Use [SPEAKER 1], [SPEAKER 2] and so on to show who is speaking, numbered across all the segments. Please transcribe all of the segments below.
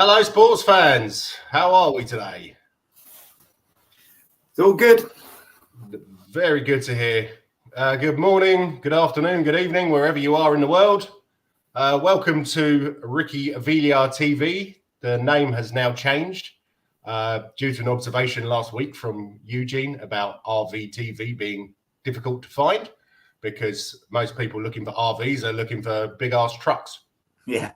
[SPEAKER 1] Hello, sports fans. How are we today?
[SPEAKER 2] It's all good.
[SPEAKER 1] Very good to hear. Good morning, good afternoon, good evening, wherever you are in the world. Welcome to RickyVillaTV. The name has now changed due to an observation last week from Eugene about RVTV being difficult to find because most people looking for RVs are looking for big-ass trucks.
[SPEAKER 2] Yeah.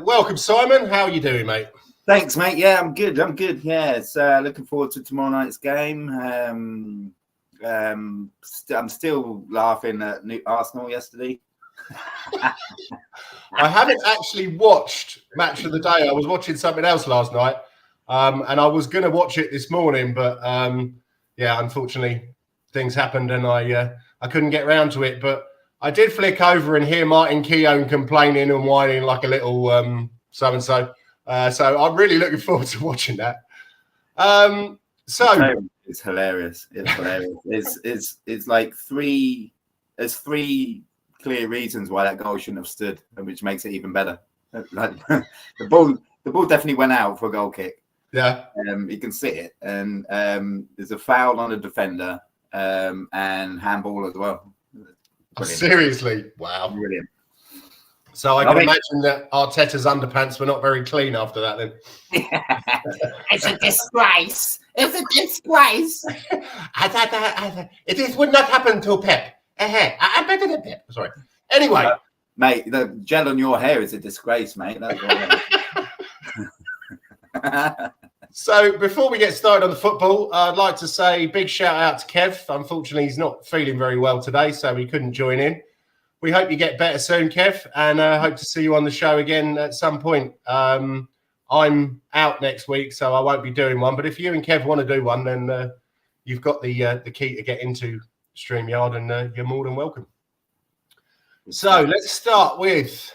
[SPEAKER 1] Welcome, Simon. How are you doing, mate?
[SPEAKER 2] Thanks, mate. Yeah, I'm good. Yeah, it's looking forward to tomorrow night's game. I'm still laughing at Arsenal yesterday.
[SPEAKER 1] I haven't actually watched Match of the Day. I was watching something else last night, and I was going to watch it this morning, but unfortunately, things happened, and I couldn't get around to it. But I did flick over and hear Martin Keown complaining and whining like a little so-and-so. So I'm really looking forward to watching that.
[SPEAKER 2] It's hilarious. It's hilarious. It's like there's three clear reasons why that goal shouldn't have stood, which makes it even better. Like, the ball definitely went out for a goal kick.
[SPEAKER 1] Yeah.
[SPEAKER 2] You can see it. And there's a foul on a defender and handball as well.
[SPEAKER 1] Brilliant. Seriously, wow,
[SPEAKER 2] brilliant.
[SPEAKER 1] So I can imagine that Arteta's underpants were not very clean after that. Then
[SPEAKER 3] it's a disgrace. It's a disgrace.
[SPEAKER 1] It would not happen to Pep. I'm better than Pep. Sorry. Anyway,
[SPEAKER 2] mate, the gel on your hair is a disgrace, mate. That's what
[SPEAKER 1] So before we get started on the football, I'd like to say big shout out to Kev. Unfortunately, he's not feeling very well today, so he couldn't join in. We hope you get better soon, Kev, and hope to see you on the show again at some point. I'm out next week, so I won't be doing one. But if you and Kev want to do one, then you've got the key to get into StreamYard, and you're more than welcome. So let's start with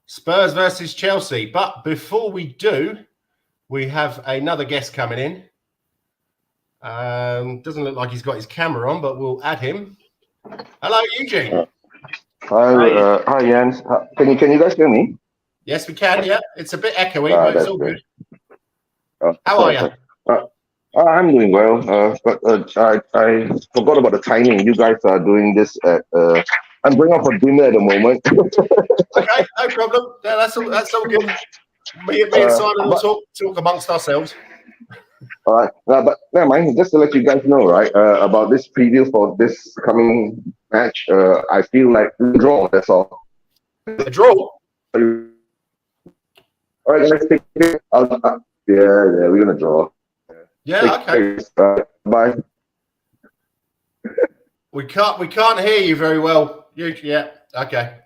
[SPEAKER 1] Spurs versus Chelsea. But before we do, we have another guest coming in. Doesn't look like he's got his camera on, but we'll add him. Hello, Eugene.
[SPEAKER 4] Hi, Jens. Can you guys hear me?
[SPEAKER 1] Yes, we can. Yeah, it's a bit echoey, but it's all good. How are you?
[SPEAKER 4] I'm doing well. But I forgot about the timing. You guys are doing this at. I'm going out for dinner at the moment.
[SPEAKER 1] Okay, no problem. Yeah, that's all good. Me and Simon will talk amongst ourselves.
[SPEAKER 4] All right, but never mind. Just to let you guys know, right, about this preview for this coming match. I feel like the draw. That's all.
[SPEAKER 1] The draw.
[SPEAKER 4] All right, let's take it. Yeah, we're gonna draw.
[SPEAKER 1] Yeah, okay.
[SPEAKER 4] Bye.
[SPEAKER 1] We can't hear you very well. Yeah, okay.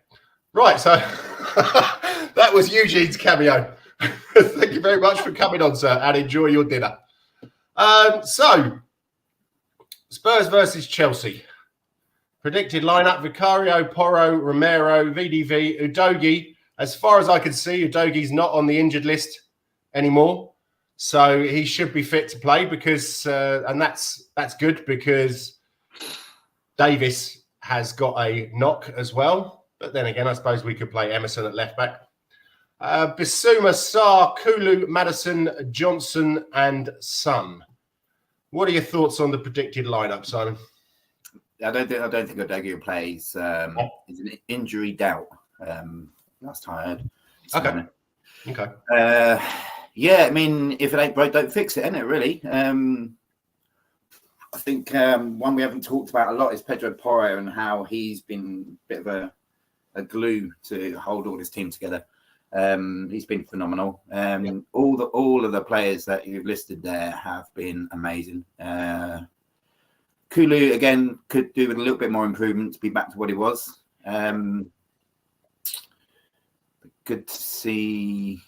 [SPEAKER 1] Right, so that was Eugene's cameo. Thank you very much for coming on, sir, and enjoy your dinner. So, Spurs versus Chelsea. Predicted lineup: Vicario, Porro, Romero, VDV, Udogie. As far as I can see, Udogie's not on the injured list anymore. So he should be fit to play because, and that's good because Davis has got a knock as well. But then again, I suppose we could play Emerson at left back. Bissouma, Sarr, Kulu, Maddison, Johnson, and Son. What are your thoughts on the predicted lineup, Simon?
[SPEAKER 2] I don't think Udogie plays. He's an injury doubt. Last time I heard.
[SPEAKER 1] Okay.
[SPEAKER 2] Yeah, I mean, if it ain't broke, don't fix it, isn't it? Really. I think one we haven't talked about a lot is Pedro Porro and how he's been a bit of a glue to hold all his team together. He's been phenomenal. All of the players that you've listed there have been amazing. Kulu again could do with a little bit more improvement to be back to what he was. Good to see.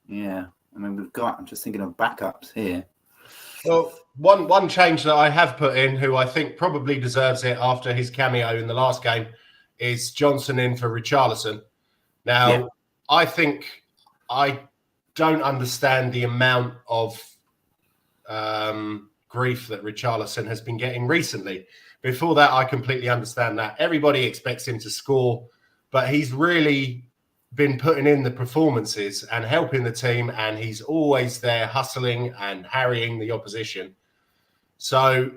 [SPEAKER 2] Yeah, I mean I'm just thinking of backups here.
[SPEAKER 1] Well, one change that I have put in, who I think probably deserves it after his cameo in the last game, is Johnson in for Richarlison. Now, I think I don't understand the amount of grief that Richarlison has been getting recently. Before that, I completely understand that. Everybody expects him to score, but he's really been putting in the performances and helping the team, and he's always there hustling and harrying the opposition. So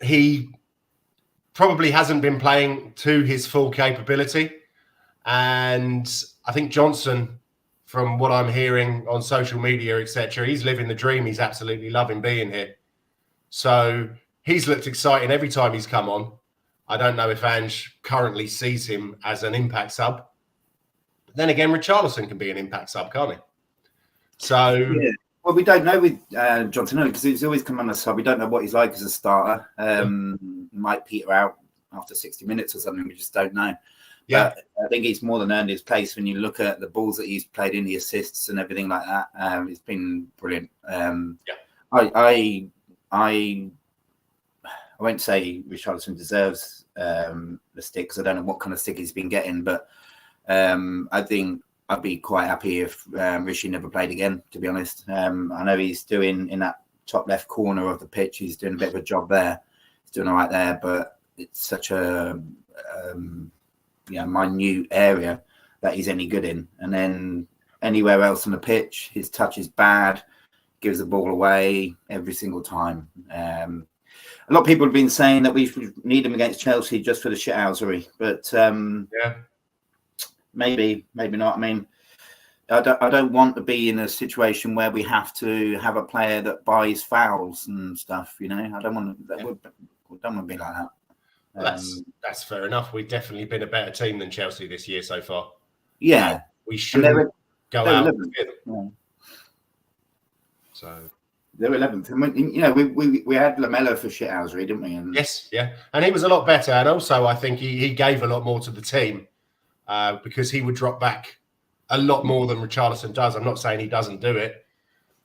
[SPEAKER 1] he probably hasn't been playing to his full capability. And I think Johnson, from what I'm hearing on social media, etc., he's living the dream. He's absolutely loving being here. So he's looked exciting every time he's come on. I don't know if Ange currently sees him as an impact sub. But then again, Richarlison can be an impact sub, can't he? So...
[SPEAKER 2] Yeah. Well, we don't know with Johnson because he's always come on a sub. We don't know what he's like as a starter. He might peter out after 60 minutes or something. We just don't know. Yeah, but I think he's more than earned his place when you look at the balls that he's played in, the assists and everything like that. It's been brilliant. I won't say Richarlison deserves the stick because I don't know what kind of stick he's been getting, but I think I'd be quite happy if Rishi never played again, to be honest. I know he's doing in that top left corner of the pitch. He's doing a bit of a job there. He's doing all right there, but it's such a minute area that he's any good in. And then anywhere else on the pitch, his touch is bad, gives the ball away every single time. A lot of people have been saying that we need him against Chelsea just for the shithousery, but maybe not. I mean, I don't want to be in a situation where we have to have a player that buys fouls and stuff. You know, I don't want to. Don't want to be like that.
[SPEAKER 1] That's fair enough. We've definitely been a better team than Chelsea this year so far.
[SPEAKER 2] Yeah,
[SPEAKER 1] we shouldn't go out.
[SPEAKER 2] Yeah.
[SPEAKER 1] So
[SPEAKER 2] they're 11th, and we had Lamella for shithousery, didn't we? And
[SPEAKER 1] yes, yeah, and he was a lot better, and also I think he gave a lot more to the team. Because he would drop back a lot more than Richarlison does. I'm not saying he doesn't do it,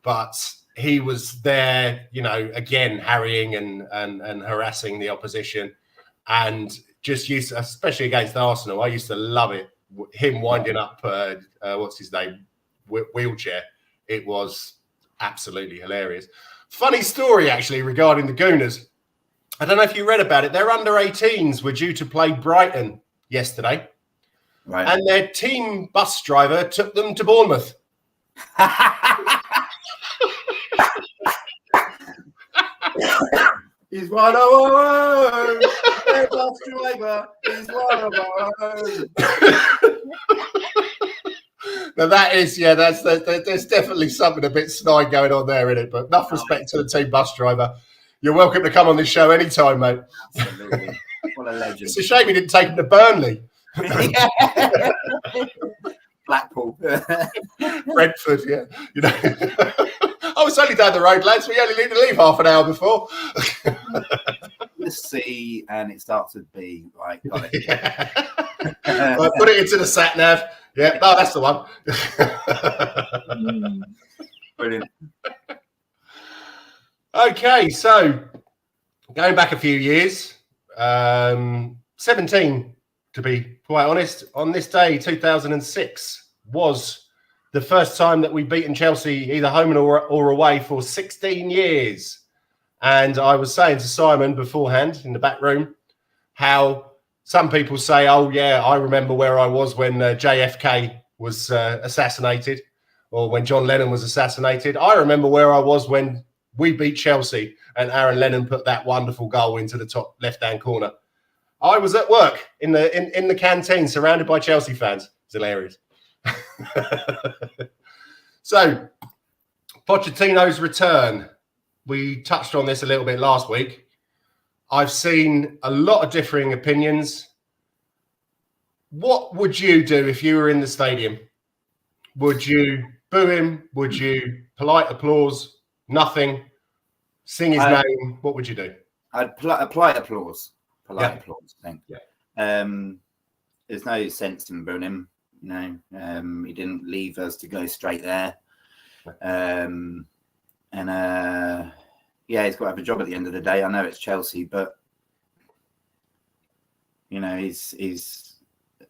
[SPEAKER 1] but he was there, again, harrying and harassing the opposition, and just used to, especially against Arsenal, I used to love it. Him winding up, what's his name, wheelchair. It was absolutely hilarious. Funny story, actually, regarding the Gooners. I don't know if you read about it. Their under-18s were due to play Brighton yesterday.
[SPEAKER 2] Right.
[SPEAKER 1] And their team bus driver took them to Bournemouth.
[SPEAKER 2] He's one of our own. Their bus driver is one of our own.
[SPEAKER 1] Now that is, there's definitely something a bit snide going on there in it, but enough respect to the team bus driver. You're welcome to come on this show anytime, mate.
[SPEAKER 2] Absolutely. What a legend.
[SPEAKER 1] It's a shame he didn't take him to Burnley.
[SPEAKER 2] Blackpool.
[SPEAKER 1] Brentford, yeah. Oh, it's only down the road, lads. We only need to leave half an hour before.
[SPEAKER 2] The C and it starts with B. Right, got it.
[SPEAKER 1] Right, put it into the sat nav. Yeah, no, that's the one.
[SPEAKER 2] Brilliant.
[SPEAKER 1] Okay, so going back a few years, 17 to be quite honest, on this day, 2006, was the first time that we've beaten Chelsea either home or away for 16 years. And I was saying to Simon beforehand in the back room how some people say, oh, yeah, I remember where I was when JFK was assassinated or when John Lennon was assassinated. I remember where I was when we beat Chelsea and Aaron Lennon put that wonderful goal into the top left-hand corner. I was at work in the canteen surrounded by Chelsea fans. It's hilarious. So, Pochettino's return. We touched on this a little bit last week. I've seen a lot of differing opinions. What would you do if you were in the stadium? Would you boo him? Would you polite applause? Nothing? Sing his name? What would you do?
[SPEAKER 2] I'd apply applause. Polite applause, I think.
[SPEAKER 1] Yeah.
[SPEAKER 2] There's no sense in booing him. He didn't leave us to go straight there. He's got to have a job at the end of the day. I know it's Chelsea, but he's.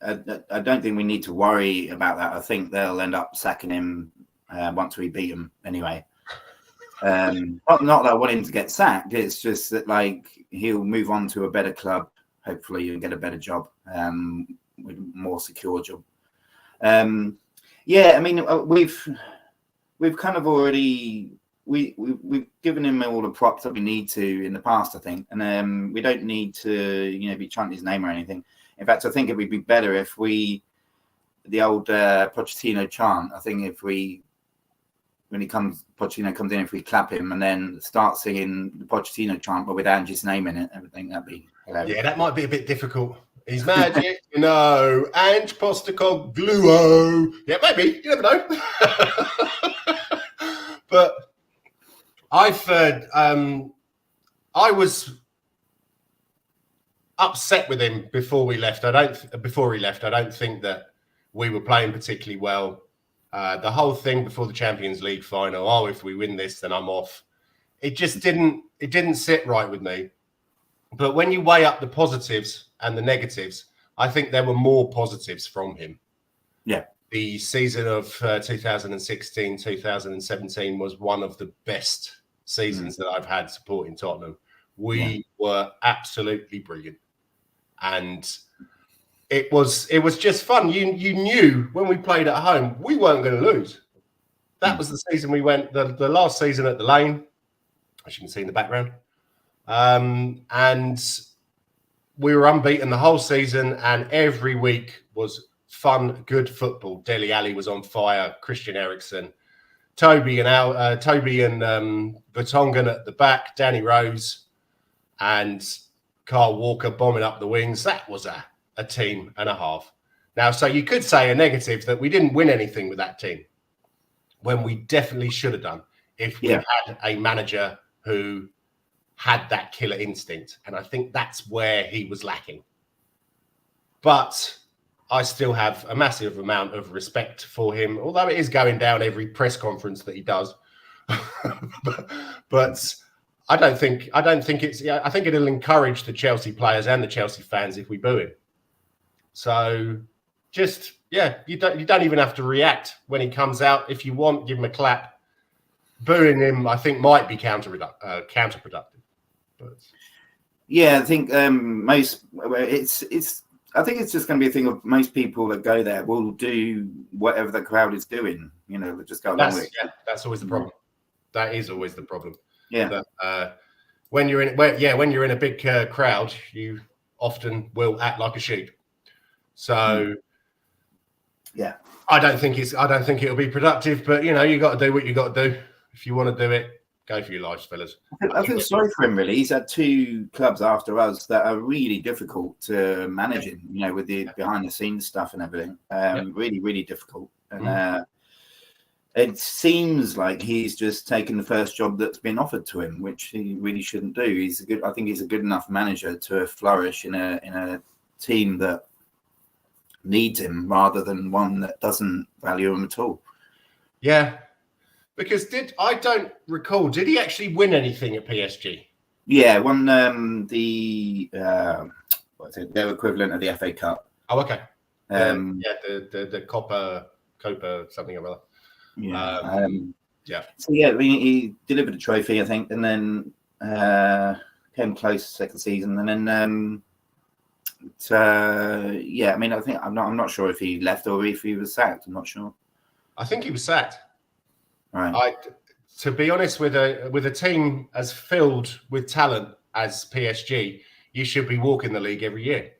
[SPEAKER 2] I don't think we need to worry about that. I think they'll end up sacking him once we beat him anyway. Not that I want him to get sacked. It's just that he'll move on to a better club, hopefully, and get a better job. with a more secure job. Yeah, I mean, we've kind of already we've given him all the props that we need to in the past, I think, and we don't need to be chanting his name or anything. In fact, I think it would be better if the old Pochettino chant. I think if Pochettino comes in, if we clap him and then start singing the Pochettino chant, but with Angie's name in it, I think that'd be hilarious.
[SPEAKER 1] Yeah, that might be a bit difficult. He's magic, Ange Postecoglou. Yeah, maybe. You never know. But I've heard, I was upset with him before he left. I don't think that we were playing particularly well. The whole thing before the Champions League final, if we win this, then I'm off. It just didn't sit right with me. But when you weigh up the positives and the negatives, I think there were more positives from him.
[SPEAKER 2] Yeah.
[SPEAKER 1] The season of 2016, 2017 was one of the best seasons that I've had supporting Tottenham. We were absolutely brilliant. And it was just fun. You knew when we played at home, we weren't going to lose. That was the season we went, the last season at the Lane, as you can see in the background. And we were unbeaten the whole season, and every week was fun, good football. Dele Alli was on fire, Christian Eriksen, Toby and Vertonghen at the back, Danny Rose and Carl Walker bombing up the wings. That was a team and a half. Now, so you could say a negative that we didn't win anything with that team when we definitely should have done if we had a manager who had that killer instinct. And I think that's where he was lacking. But I still have a massive amount of respect for him, although it is going down every press conference that he does. but I don't think it's. I think it'll encourage the Chelsea players and the Chelsea fans if we boo him. So just you don't even have to react when he comes out. If you want, give him a clap. Booing him, I think, might be counterproductive. But
[SPEAKER 2] yeah, I think I think it's just going to be a thing of most people that go there will do whatever the crowd is doing. They'll just go along with it.
[SPEAKER 1] Yeah, that's always the problem. That is always the problem.
[SPEAKER 2] Yeah.
[SPEAKER 1] That, when you're in a big crowd, you often will act like a sheep. So,
[SPEAKER 2] yeah,
[SPEAKER 1] I don't think it'll be productive. But you got to do what you got to do. If you want to do it, go for your lives, fellas.
[SPEAKER 2] I feel sorry for him, really. He's had two clubs after us that are really difficult to manage, with the behind-the-scenes stuff and everything. Really, really difficult. And it seems like he's just taken the first job that's been offered to him, which he really shouldn't do. I think he's a good enough manager to flourish in a team that needs him rather than one that doesn't value him at all.
[SPEAKER 1] Yeah. Because I don't recall, did he actually win anything at PSG?
[SPEAKER 2] Yeah, won their equivalent of the FA Cup.
[SPEAKER 1] Oh, okay. The Copa something or other.
[SPEAKER 2] Yeah.
[SPEAKER 1] Yeah.
[SPEAKER 2] So yeah, he delivered a trophy, I think, and then came close second season, and then I mean, I think I'm not sure if he left or if he was sacked. I'm not sure.
[SPEAKER 1] I think he was sacked.
[SPEAKER 2] Right.
[SPEAKER 1] To be honest, with a team as filled with talent as PSG, you should be walking the league every year.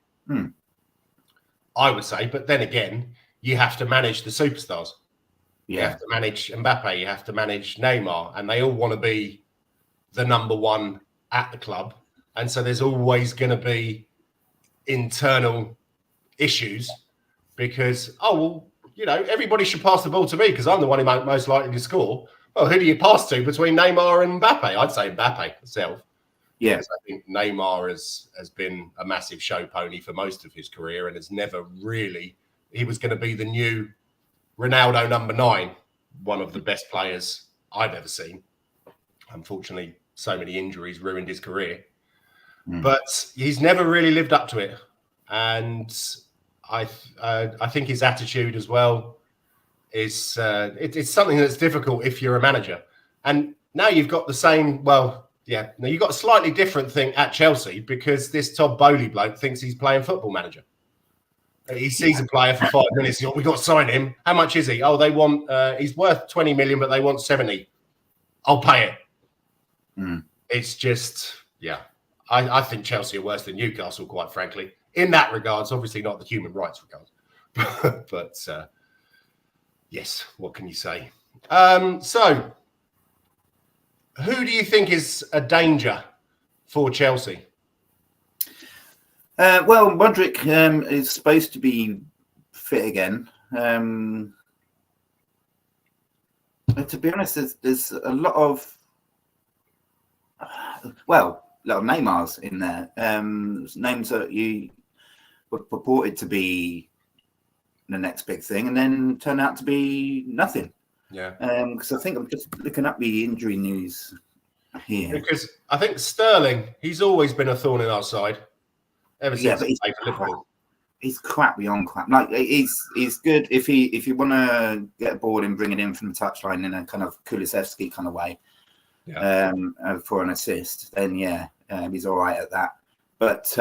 [SPEAKER 1] I would say, but then again, you have to manage the superstars. You have to manage Mbappe. You have to manage Neymar, and they all want to be the number one at the club. And so there's always going to be internal issues because everybody should pass the ball to me because I'm the one who most likely to score. Well, who do you pass to between Neymar and Mbappe? I'd say Mbappe myself.
[SPEAKER 2] Yes,
[SPEAKER 1] I think Neymar has been a massive show pony for most of his career and has never really. He was going to be the new Ronaldo number 9, one of the best players I've ever seen. Unfortunately, so many injuries ruined his career, but he's never really lived up to it. And I think his attitude as well is it's something that's difficult if you're a manager. And now you've got the same. Now you've got a slightly different thing at Chelsea because this Todd Bowley bloke thinks he's playing Football Manager. He sees a player for 5 minutes. We got to sign him. How much is he? Oh, they want. He's worth 20 million, but they want 70. I'll pay it. It's just, yeah. I think Chelsea are worse than Newcastle, quite frankly, in that regards. Obviously, not the human rights regards, but yes. What can you say? So, who do you think is a danger for Chelsea?
[SPEAKER 2] Well, Modric is supposed to be fit again. To be honest, there's a lot of Neymars in there. Names that you were purported to be the next big thing, and then turn out to be nothing.
[SPEAKER 1] Yeah.
[SPEAKER 2] Because I think I'm just looking up the injury news here.
[SPEAKER 1] Because I think Sterling, he's always been a thorn in our side ever since he played for Liverpool.
[SPEAKER 2] He's crap beyond crap. Like he's good if you want to get a ball and bring it in from the touchline in a kind of Kulusevski kind of way, for an assist. Then he's all right at that. But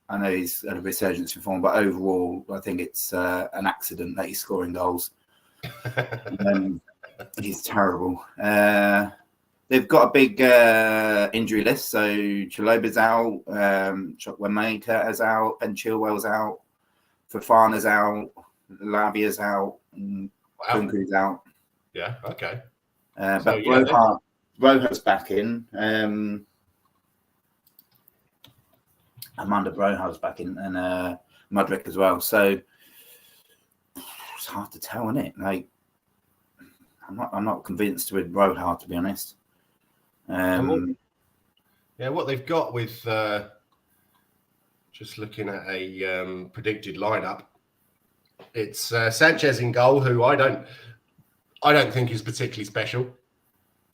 [SPEAKER 2] I know he's had a resurgence in form, but overall, I think it's an accident that he's scoring goals. He's terrible. They've got a big injury list. So Chaloba's out, Chukwuemeka is out, Ben Chilwell's out, Fofana's out, Lavia's out, and Kunku's out.
[SPEAKER 1] Yeah, okay.
[SPEAKER 2] But Roja's back in. Amanda Broha's back in, and Modric as well. So it's hard to tell, isn't it? Like, I'm not convinced with Roja, to be honest.
[SPEAKER 1] What they've got with just looking at a predicted lineup, it's Sanchez in goal, who I don't think is particularly special.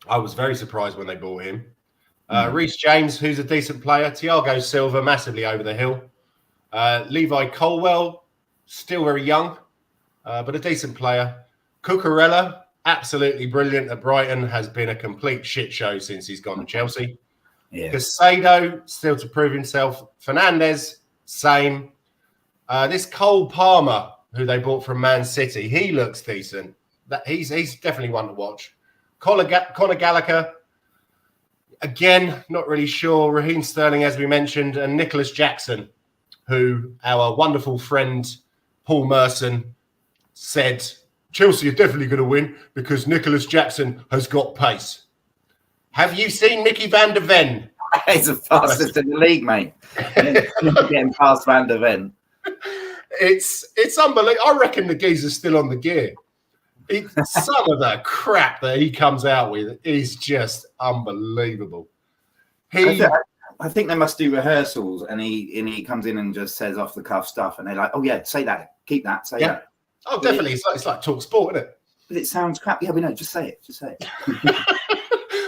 [SPEAKER 1] I was very surprised when they bought him. Reece James, who's a decent player. Thiago Silva, massively over the hill. Levi Colwell, still very young, but a decent player. Cucurella, absolutely brilliant at Brighton, has been a complete shit show since he's gone to Chelsea.
[SPEAKER 2] Yeah.
[SPEAKER 1] Casado, still to prove himself. Fernandez, same. This Cole Palmer, who they bought from Man City, he looks decent. He's definitely one to watch. Conor Gallagher, again, not really sure. Raheem Sterling, as we mentioned, and Nicholas Jackson, who our wonderful friend Paul Merson said Chelsea are definitely going to win because Nicholas Jackson has got pace. Have you seen Mickey van der Ven?
[SPEAKER 2] He's the fastest in the league, mate. Getting past Van der Ven.
[SPEAKER 1] It's unbelievable. I reckon the geezer's still on the gear. Some of the crap that he comes out with is just unbelievable.
[SPEAKER 2] I think they must do rehearsals, and he comes in and just says off the cuff stuff, and they're like, "Oh yeah, say that, keep that, say that."
[SPEAKER 1] Oh, definitely. It's like talk sport, isn't it?
[SPEAKER 2] But it sounds crap. Yeah, we know. Just say it. Just say it.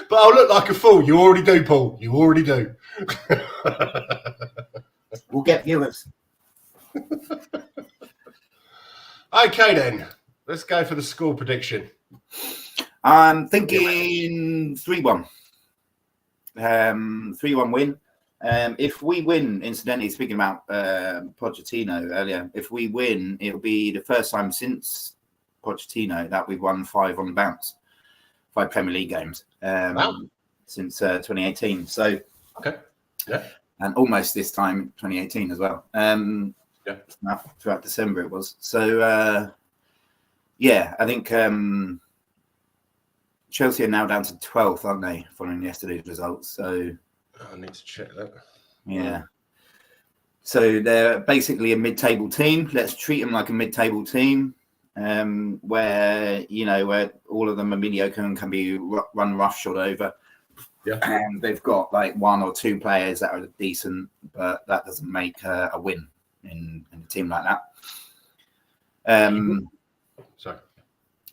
[SPEAKER 1] But I'll look like a fool. You already do, Paul. You already do.
[SPEAKER 2] We'll get viewers.
[SPEAKER 1] Okay, then. Let's go for the score prediction.
[SPEAKER 2] I'm thinking 3-1. 3-1 win. If we win, incidentally, speaking about Pochettino earlier, if we win, it'll be the first time since Pochettino that we've won 5 on the bounce, 5 Premier League games since 2018. So,
[SPEAKER 1] okay, yeah,
[SPEAKER 2] and almost this time 2018 as well. Throughout December it was. So, I think Chelsea are now down to 12th, aren't they, following yesterday's results? So
[SPEAKER 1] I need to check that.
[SPEAKER 2] Yeah. So they're basically a mid-table team. Let's treat them like a mid-table team, where all of them are mediocre and can be run roughshod over.
[SPEAKER 1] Yeah.
[SPEAKER 2] And they've got like 1 or 2 players that are decent, but that doesn't make a win in a team like that.
[SPEAKER 1] Sorry.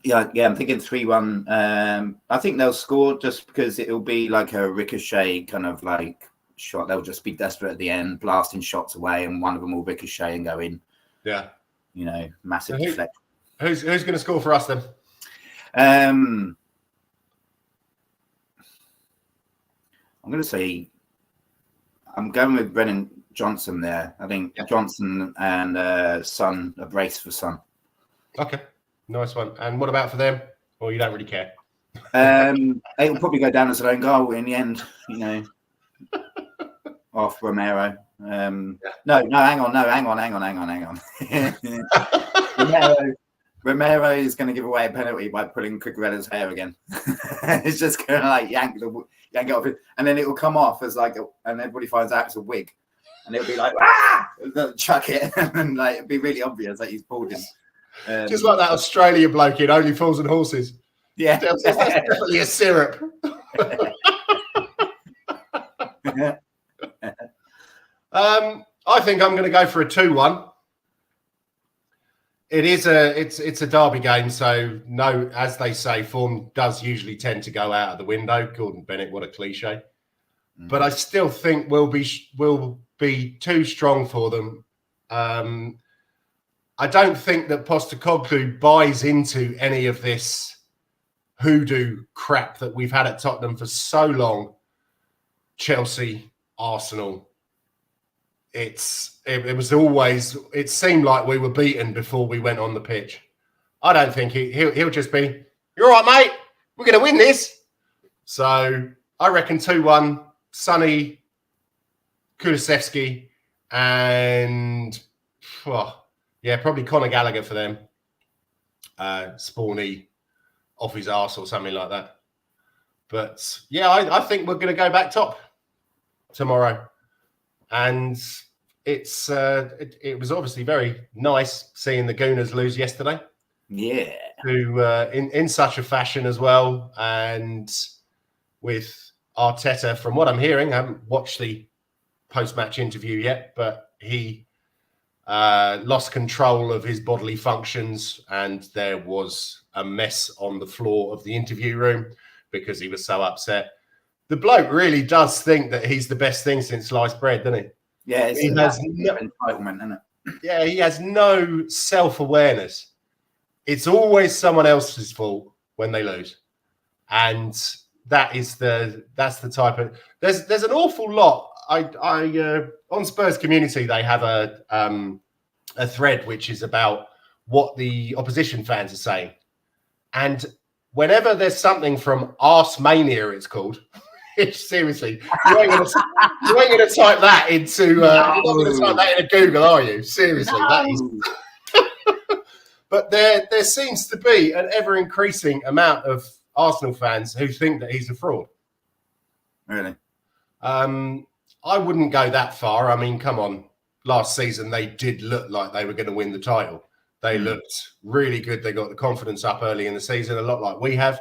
[SPEAKER 2] Yeah, I'm thinking 3-1. I think they'll score just because it'll be like a ricochet kind of like shot. They'll just be desperate at the end, blasting shots away, and one of them will ricochet and go in.
[SPEAKER 1] Yeah.
[SPEAKER 2] Massive deflection.
[SPEAKER 1] Who's going to score for us then?
[SPEAKER 2] I'm going to say I'm going with Brennan Johnson there. I think Johnson and Son, a brace for Son.
[SPEAKER 1] Okay, nice one. And what about for them? Or you don't really care?
[SPEAKER 2] It'll probably go down as an own goal in the end, off Romero. No, hang on. Romero is going to give away a penalty by pulling Cucurella's hair again. It's just going to yank it off, and then it will come off as and everybody finds out it's a wig, and it'll be like, ah! They'll chuck it, and it'll be really obvious that he's pulled him.
[SPEAKER 1] Just like that Australia bloke in Only Fools and Horses.
[SPEAKER 2] Yeah,
[SPEAKER 1] that's definitely a syrup. I think I'm going to go for a 2-1. It's a derby game, so no, as they say, form does usually tend to go out of the window. Gordon Bennett, what a cliche. But I still think we'll be too strong for them. I don't think that Postecoglou buys into any of this hoodoo crap that we've had at Tottenham for so long. Chelsea, Arsenal. It seemed like we were beaten before we went on the pitch. I don't think he'll just be, you're all right, mate. We're going to win this. So I reckon 2-1, Sonny, Kulusevski, and probably Conor Gallagher for them. Spawny off his arse or something like that. But I think we're going to go back top tomorrow. And it was obviously very nice seeing the Gooners lose yesterday.
[SPEAKER 2] Yeah.
[SPEAKER 1] In such a fashion as well. And with Arteta, from what I'm hearing, I haven't watched the post-match interview yet, but he lost control of his bodily functions, and there was a mess on the floor of the interview room because he was so upset. The bloke really does think that he's the best thing since sliced bread, doesn't he?
[SPEAKER 2] Yeah, it's entitlement, isn't it?
[SPEAKER 1] Yeah, he has no self-awareness. It's always someone else's fault when they lose, and that's the type of. There's an awful lot. On Spurs Community they have a thread which is about what the opposition fans are saying, and whenever there's something from Arse Mania, it's called. Seriously, you ain't gonna type that into. You're not going to type that into Google, are you? Seriously, that is. But there seems to be an ever increasing amount of Arsenal fans who think that he's a fraud.
[SPEAKER 2] Really?
[SPEAKER 1] I wouldn't go that far. I mean, come on. Last season, they did look like they were going to win the title. They looked really good. They got the confidence up early in the season, a lot like we have.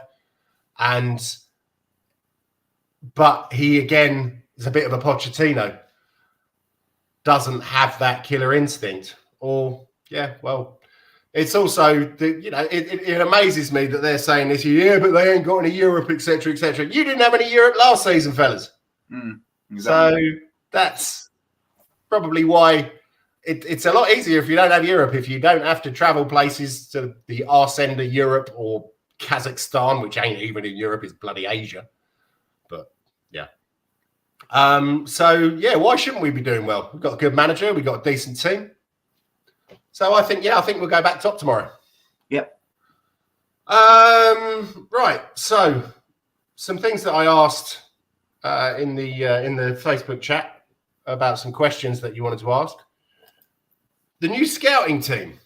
[SPEAKER 1] But he, again, is a bit of a Pochettino. Doesn't have that killer instinct. It's also, it amazes me that they're saying this, but they ain't got any Europe, etc., etc. You didn't have any Europe last season, fellas. Exactly. So that's probably why it's a lot easier if you don't have Europe, if you don't have to travel places to the arse end of Europe or Kazakhstan, which ain't even in Europe, it's bloody Asia. But why shouldn't we be doing well? We've got a good manager, we've got a decent team. So I think we'll go back top tomorrow.
[SPEAKER 2] Yep.
[SPEAKER 1] Right. So some things that I asked in the Facebook chat about some questions that you wanted to ask. The new scouting team.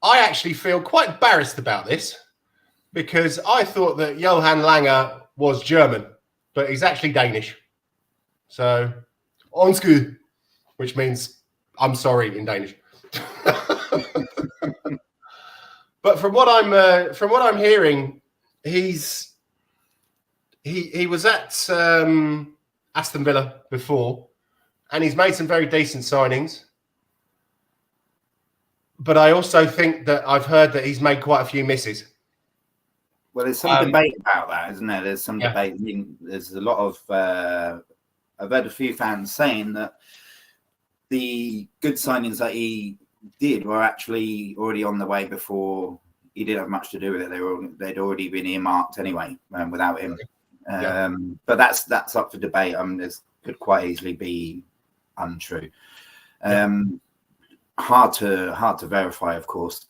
[SPEAKER 1] I actually feel quite embarrassed about this because I thought that Johan Lange was German, but he's actually Danish. So, Onskue, which means I'm sorry in Danish. But from what I'm hearing, he was at Aston Villa before, and he's made some very decent signings. But I also think that I've heard that he's made quite a few misses.
[SPEAKER 2] Well, there's some debate about that, isn't there? There's some debate. I mean, there's a lot of. I've heard a few fans saying that the good signings that he did were actually already on the way before he didn't have much to do with it. They'd already been earmarked anyway without him. But that's up for debate. There's could quite easily be untrue. Hard to verify, of course.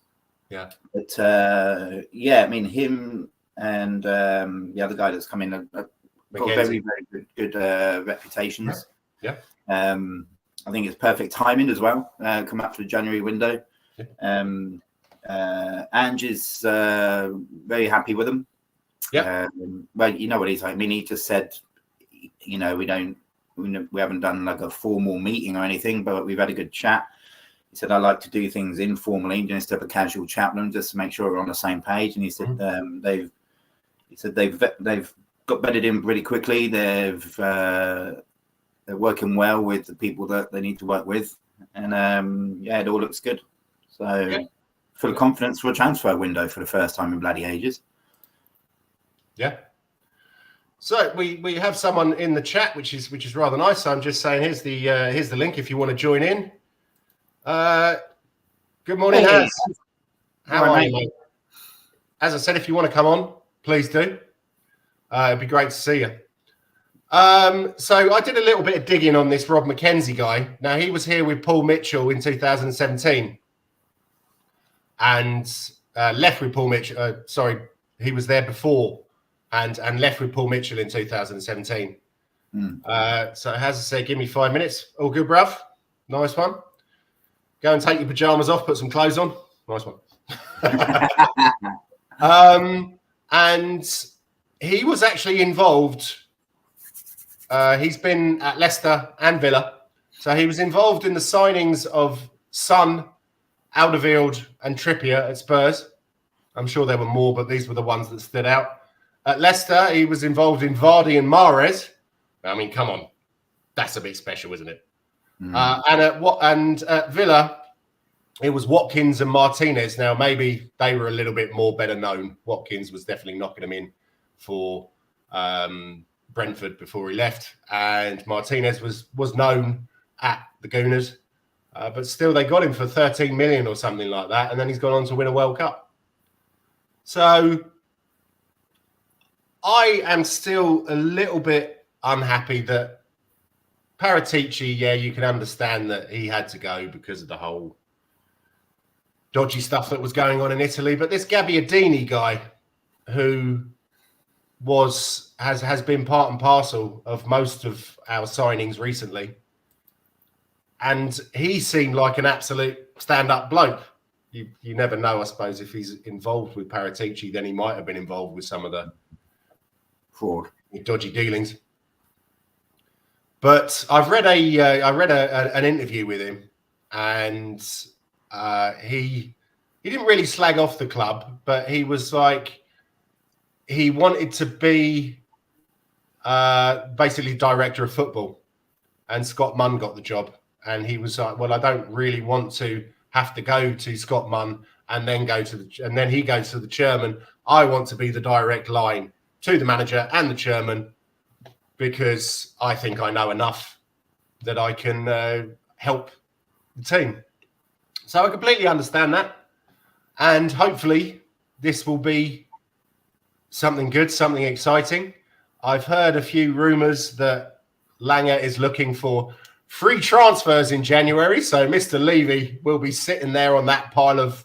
[SPEAKER 1] Yeah.
[SPEAKER 2] But I mean, him and the other guy that's come in have got very, very good reputations.
[SPEAKER 1] Yeah.
[SPEAKER 2] I think it's perfect timing as well. Come up to the January window. Ange is very happy with them.
[SPEAKER 1] Yeah.
[SPEAKER 2] Well, you know what he's like. I mean, he just said, you know, we haven't done like a formal meeting or anything, but we've had a good chat. He said, I like to do things informally, just have a casual chat with them, just to make sure we're on the same page. And he said they've got bedded in pretty quickly. They're working well with the people that they need to work with, and it all looks good. So full of confidence for a transfer window for the first time in bloody ages.
[SPEAKER 1] Yeah. So we have someone in the chat, which is rather nice. So I'm just saying, here's the link if you want to join in. Good morning, Hans. How are you, mate? As I said, if you want to come on, please do. It'd be great to see you. So I did a little bit of digging on this Rob McKenzie guy. Now, he was here with Paul Mitchell in 2017 and left with Paul Mitchell. He was there before and left with Paul Mitchell in 2017. So as I said, give me 5 minutes. All good, bruv? Nice one. Go and take your pajamas off, put some clothes on. Nice one. And he was actually involved. He's been at Leicester and Villa. So he was involved in the signings of Son, Alderweireld and Trippier at Spurs. I'm sure there were more, but these were the ones that stood out. At Leicester, he was involved in Vardy and Mahrez. I mean, come on. That's a bit special, isn't it? And at Villa, it was Watkins and Martinez. Now, maybe they were a little bit more better known. Watkins was definitely knocking them in for Brentford before he left, and Martinez was known at the Gooners, but still they got him for 13 million or something like that, and then he's gone on to win a World Cup. So I am still a little bit unhappy that Paratici, you can understand that he had to go because of the whole dodgy stuff that was going on in Italy. But this Gabbiadini guy, who has been part and parcel of most of our signings recently, and he seemed like an absolute stand-up bloke. You never know, I suppose, if he's involved with Paratici, then he might have been involved with some of the
[SPEAKER 2] fraud,
[SPEAKER 1] dodgy dealings. But I've read an interview with him, and he didn't really slag off the club, but he was like, he wanted to be basically director of football, and Scott Munn got the job, and he was like, well, I don't really want to have to go to Scott Munn and then then he goes to the chairman. I want to be the direct line to the manager and the chairman, because I think I know enough that I can help the team. So I completely understand that. And hopefully this will be something good, something exciting. I've heard a few rumours that Langer is looking for free transfers in January. So Mr. Levy will be sitting there on that pile of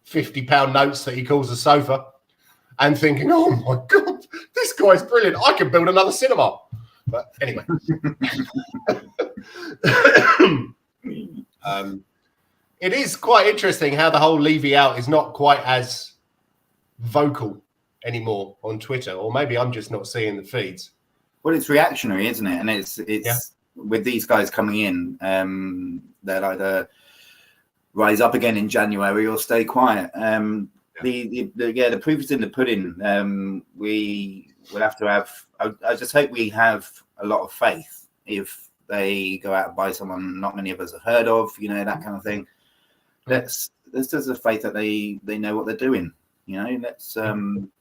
[SPEAKER 1] £50 notes that he calls a sofa and thinking, oh my God, this guy's brilliant. I can build another cinema. But anyway. It is quite interesting how the whole Levy out is not quite as vocal anymore on Twitter, or maybe I'm just not seeing the feeds.
[SPEAKER 2] Well, it's reactionary, isn't it? And it's with these guys coming in, they'll either rise up again in January or stay quiet. The proof is in the pudding. We will have to have. I just hope we have a lot of faith if they go out and buy someone not many of us have heard of, that kind of thing. Let's just have faith that they know what they're doing. Let's time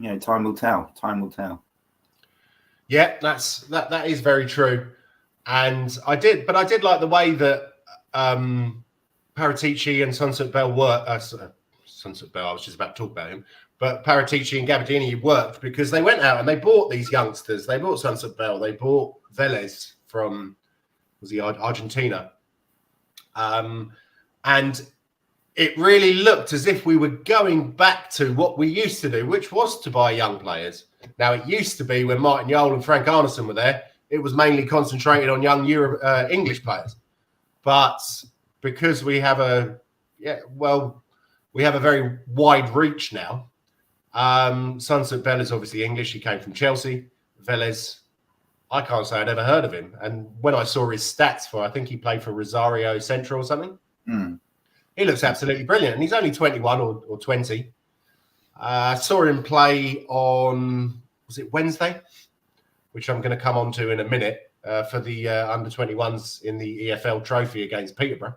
[SPEAKER 2] will tell. Time will tell.
[SPEAKER 1] Yeah, that is very true. And I did like the way that Paratici and Sunset Bell were. Sunset Bell, I was just about to talk about him. But Paratici and Gabardini worked because they went out and they bought these youngsters. They bought Sunset Bell. They bought Vélez from Argentina. And it really looked as if we were going back to what we used to do, which was to buy young players. Now, it used to be when Martin Jol and Frank Arneson were there, it was mainly concentrated on young English players. But because we have a very wide reach now. Sunset Bell is obviously English. He came from Chelsea. Vélez, I can't say I'd ever heard of him. And when I saw his stats I think he played for Rosario Central or something. He looks absolutely brilliant. And he's only 21 or 20. I saw him play on, was it Wednesday? Which I'm going to come on to in a minute for the under-21s in the EFL trophy against Peterborough.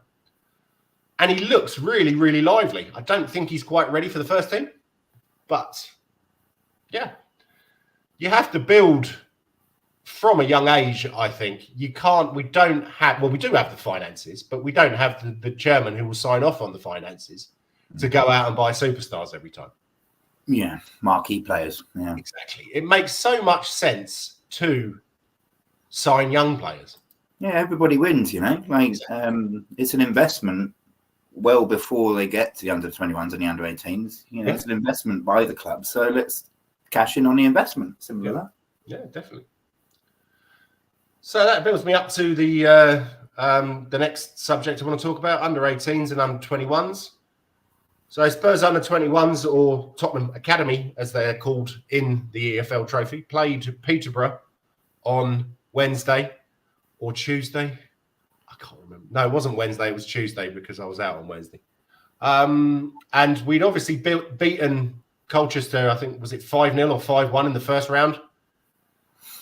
[SPEAKER 1] And he looks really, really lively. I don't think he's quite ready for the first team. But, yeah, you have to build from a young age, I think. We do have the finances, but we don't have the chairman who will sign off on the finances to go out and buy superstars every time.
[SPEAKER 2] Yeah, marquee players. Yeah,
[SPEAKER 1] exactly. It makes so much sense to sign young players.
[SPEAKER 2] Yeah, everybody wins, you know. Like, it's an investment well before they get to the under-21s and the under-18s. You know, It's an investment by the club. So let's cash in on the investment. Simple as that.
[SPEAKER 1] Yeah, definitely. So that builds me up to the next subject I want to talk about, under-18s and under-21s. So Spurs under-21s, or Tottenham Academy, as they're called in the EFL trophy, played Peterborough on Wednesday or Tuesday. I can't remember. No, it wasn't Wednesday. It was Tuesday because I was out on Wednesday. And we'd obviously beaten Colchester, I think, was it 5-0 or 5-1 in the first round?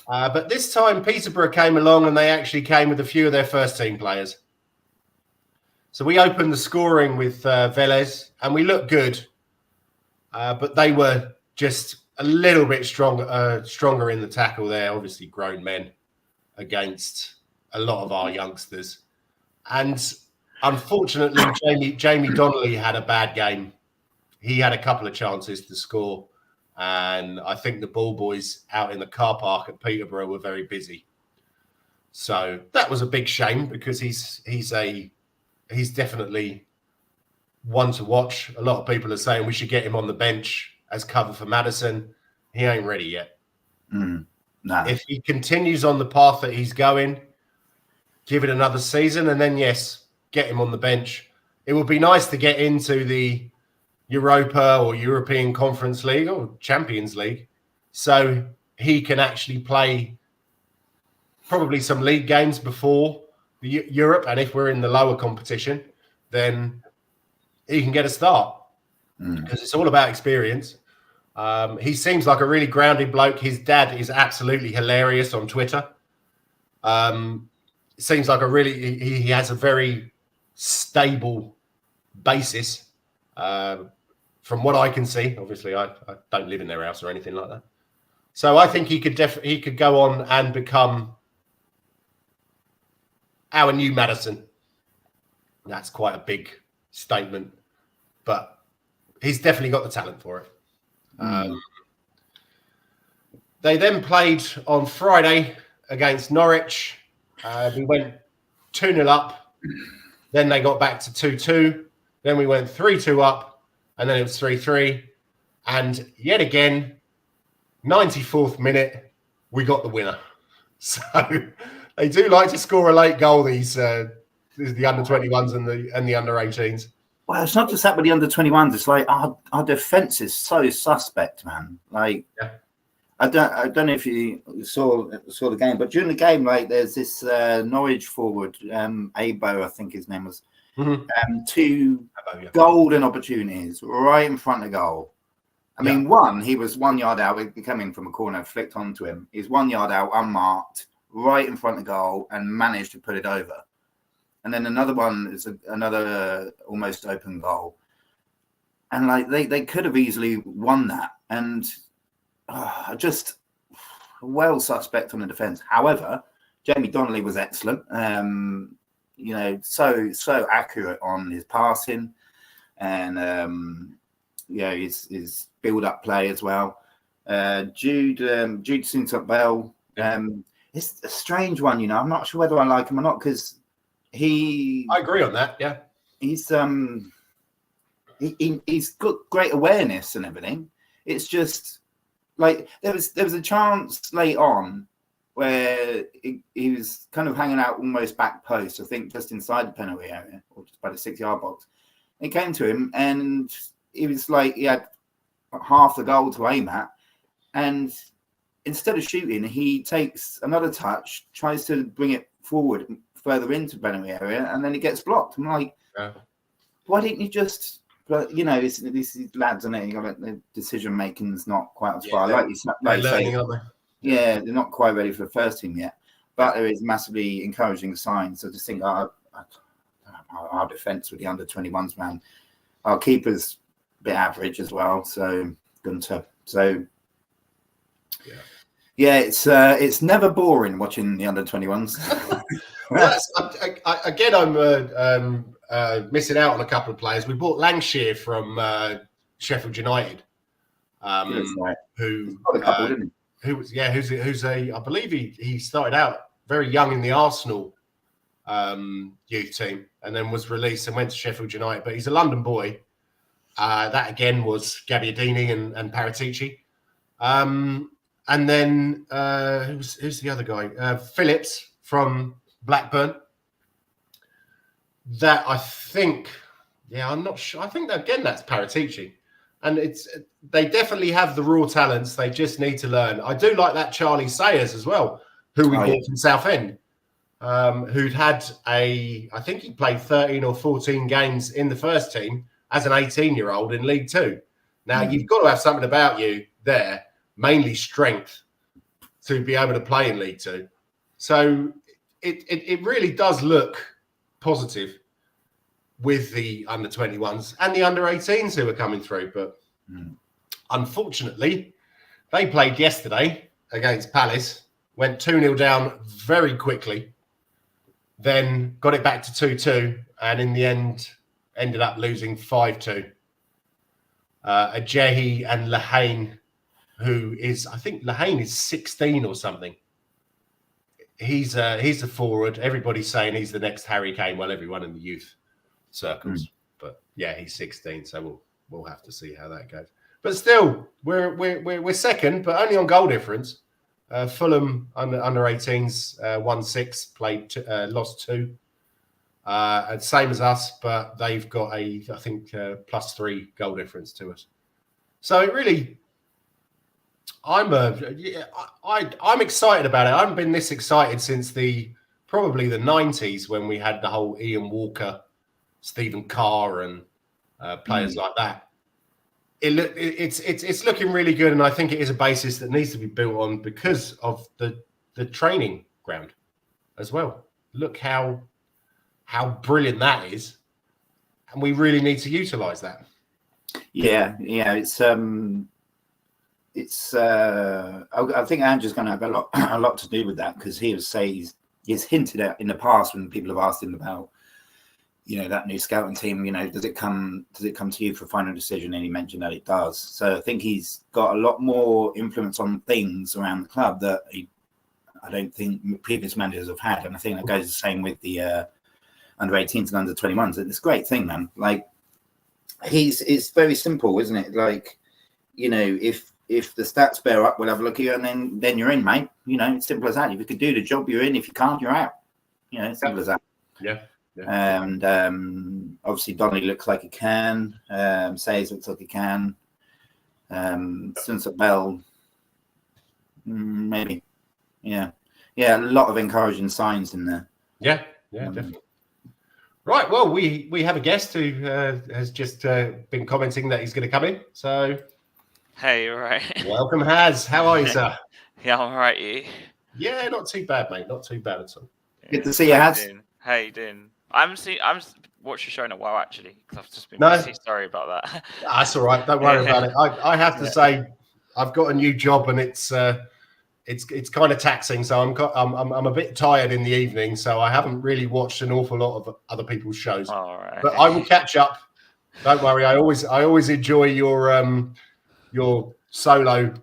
[SPEAKER 1] But this time Peterborough came along and they actually came with a few of their first team players. So we opened the scoring with Vélez and we looked good. But they were just a little bit stronger in the tackle there. Obviously grown men against a lot of our youngsters. And unfortunately, Jamie Donnelly had a bad game. He had a couple of chances to score. And I think the ball boys out in the car park at Peterborough were very busy. So that was a big shame because he's definitely one to watch. A lot of people are saying we should get him on the bench as cover for Maddison. He ain't ready yet.
[SPEAKER 2] No.
[SPEAKER 1] If he continues on the path that he's going, give it another season, and then, yes, get him on the bench. It would be nice to get into the Europa or European Conference League or Champions League so he can actually play probably some league games before Europe. And if we're in the lower competition, then he can get a start because it's all about experience. He seems like a really grounded bloke. His dad is absolutely hilarious on Twitter. It seems like he has a very stable basis. From what I can see, obviously I don't live in their house or anything like that. So I think he could go on and become our new Maddison. That's quite a big statement, but he's definitely got the talent for it. They then played on Friday against Norwich. We went 2-0 up. Then they got back to 2-2. Then we went 3-2 up. And then it was 3-3. And yet again, 94th minute, we got the winner. So they do like to score a late goal, the under-21s and the under-18s.
[SPEAKER 2] Well, it's not just that with the under-21s. It's like our defence is so suspect, man. Like, I don't know if you saw the game, but during the game, like, there's this Norwich forward, Abo, I think his name was, two golden opportunities right in front of goal. I mean, one, he was 1 yard out. We come in from a corner, flicked onto him. He's 1 yard out, unmarked, right in front of goal, and managed to put it over. And then another one is another almost open goal. And like they could have easily won that. And just well suspect on the defence. However, Jamie Donnelly was excellent. So accurate on his passing, and his build-up play as well. Jude Bell. It's a strange one, you know. I'm not sure whether I like him or not because
[SPEAKER 1] I agree on that. Yeah,
[SPEAKER 2] he's got great awareness and everything. It's just like there was a chance late on where he was kind of hanging out almost back post, I think just inside the penalty area or just by the 6-yard box. It came to him and he was like he had half the goal to aim at, and instead of shooting, he takes another touch, tries to bring it forward further into the penalty area, and then it gets blocked. I'm like, why didn't you just? But you know, this lads, and the decision making is not quite as far. Like you say, yeah, they're not quite ready for the first team yet, but there is massively encouraging signs. I just think our defence with the under-21s, man, our keeper's a bit average as well. So Gunter, yeah, it's never boring watching the under-21s.
[SPEAKER 1] Again, I'm missing out on a couple of players. We bought Langshire from Sheffield United, who's I believe he started out very young in the Arsenal youth team and then was released and went to Sheffield United. But he's a London boy. That again was Gabbiadini and Paratici. And then who's the other guy? Phillips from Blackburn. That I think, I'm not sure. I think that again that's Paratici, and they definitely have the raw talents. They just need to learn. I do like that Charlie Sayers as well, who we bought from Southend, who'd had I think he played 13 or 14 games in the first team as an 18-year-old in League Two. Now you've got to have something about you there, mainly strength, to be able to play in League Two. So it really does look positive with the under-21s and the under-18s who are coming through. But unfortunately, they played yesterday against Palace, went 2-0 down very quickly, then got it back to 2-2, and in the end ended up losing 5-2. Ajehi and Lahane, I think Lahane is 16 or something. He's a forward. Everybody's saying he's the next Harry Kane. Well, everyone in the youth circles, but yeah, he's 16. So we'll have to see how that goes. But still, we're second, but only on goal difference. Fulham under 18s 1-6 played lost 2, and same as us, but they've got I think +3 goal difference to us. So it really. I'm excited about it. I haven't been this excited since probably the 90s when we had the whole Ian Walker, Stephen Carr, and players like that. It's looking really good, and I think it is a basis that needs to be built on because of the training ground as well. Look how brilliant that is, and we really need to utilise that.
[SPEAKER 2] Yeah, I think Andrew's going to have a lot to do with that because he's hinted at in the past when people have asked him about, that new scouting team, does it come to you for a final decision? And he mentioned that it does. So I think he's got a lot more influence on things around the club that I don't think previous managers have had. And I think that goes the same with the under 18s and under 21s. It's a great thing, man. Like it's very simple, isn't it? Like, if the stats bear up, we'll have a look at you, and then you're in, mate. It's simple as that. If you can do the job, you're in. If you can't, you're out. It's simple as that.
[SPEAKER 1] Yeah.
[SPEAKER 2] And obviously, Donnelly looks like he can. Sayers looks like he can. Since Bell, maybe. Yeah. A lot of encouraging signs in there.
[SPEAKER 1] Yeah, definitely. Right. Well, we have a guest who has just been commenting that he's going to come in. So.
[SPEAKER 5] Hey, all right.
[SPEAKER 1] Welcome, Haz. How are you, sir?
[SPEAKER 5] Yeah, I'm all right. You?
[SPEAKER 1] Yeah, not too bad, mate. Not too bad at all.
[SPEAKER 2] Good to see you, Haz.
[SPEAKER 5] How you doing? I'm watched your show in a while actually because I've just been busy. Sorry about that.
[SPEAKER 1] That's all right. Don't worry about it. I have to say, I've got a new job and it's kind of taxing. So I'm a bit tired in the evening, so I haven't really watched an awful lot of other people's shows.
[SPEAKER 5] All right.
[SPEAKER 1] But I will catch up Don't worry. I always enjoy your solo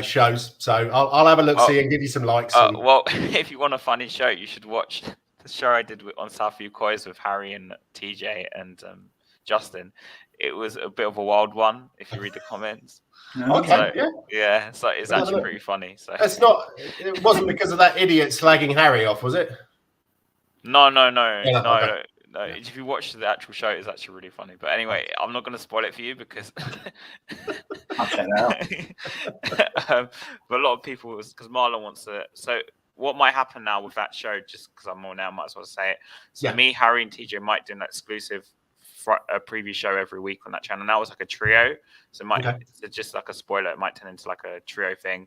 [SPEAKER 1] shows. So I'll have a look, see, and give you some likes.
[SPEAKER 5] Well, if you want a funny show, you should watch the show I did on Southview COYS with Harry and TJ and Justin. It was a bit of a wild one. If you read the comments.
[SPEAKER 1] Okay.
[SPEAKER 5] So it's actually pretty funny. So
[SPEAKER 1] it's not. It wasn't because of that idiot slagging Harry off, was it?
[SPEAKER 5] No.
[SPEAKER 1] Okay.
[SPEAKER 5] No, if you watch the actual show, it's actually really funny. But anyway, I'm not going to spoil it for you because
[SPEAKER 2] I'll check it out.
[SPEAKER 5] but a lot of people, because Marlon wants to. So what might happen now with that show, just because I'm on now, I might as well say it. So me, Harry, and TJ might do an exclusive preview show every week on that channel. Now it's like a trio, so it might it's just like a spoiler. It might turn into like a trio thing.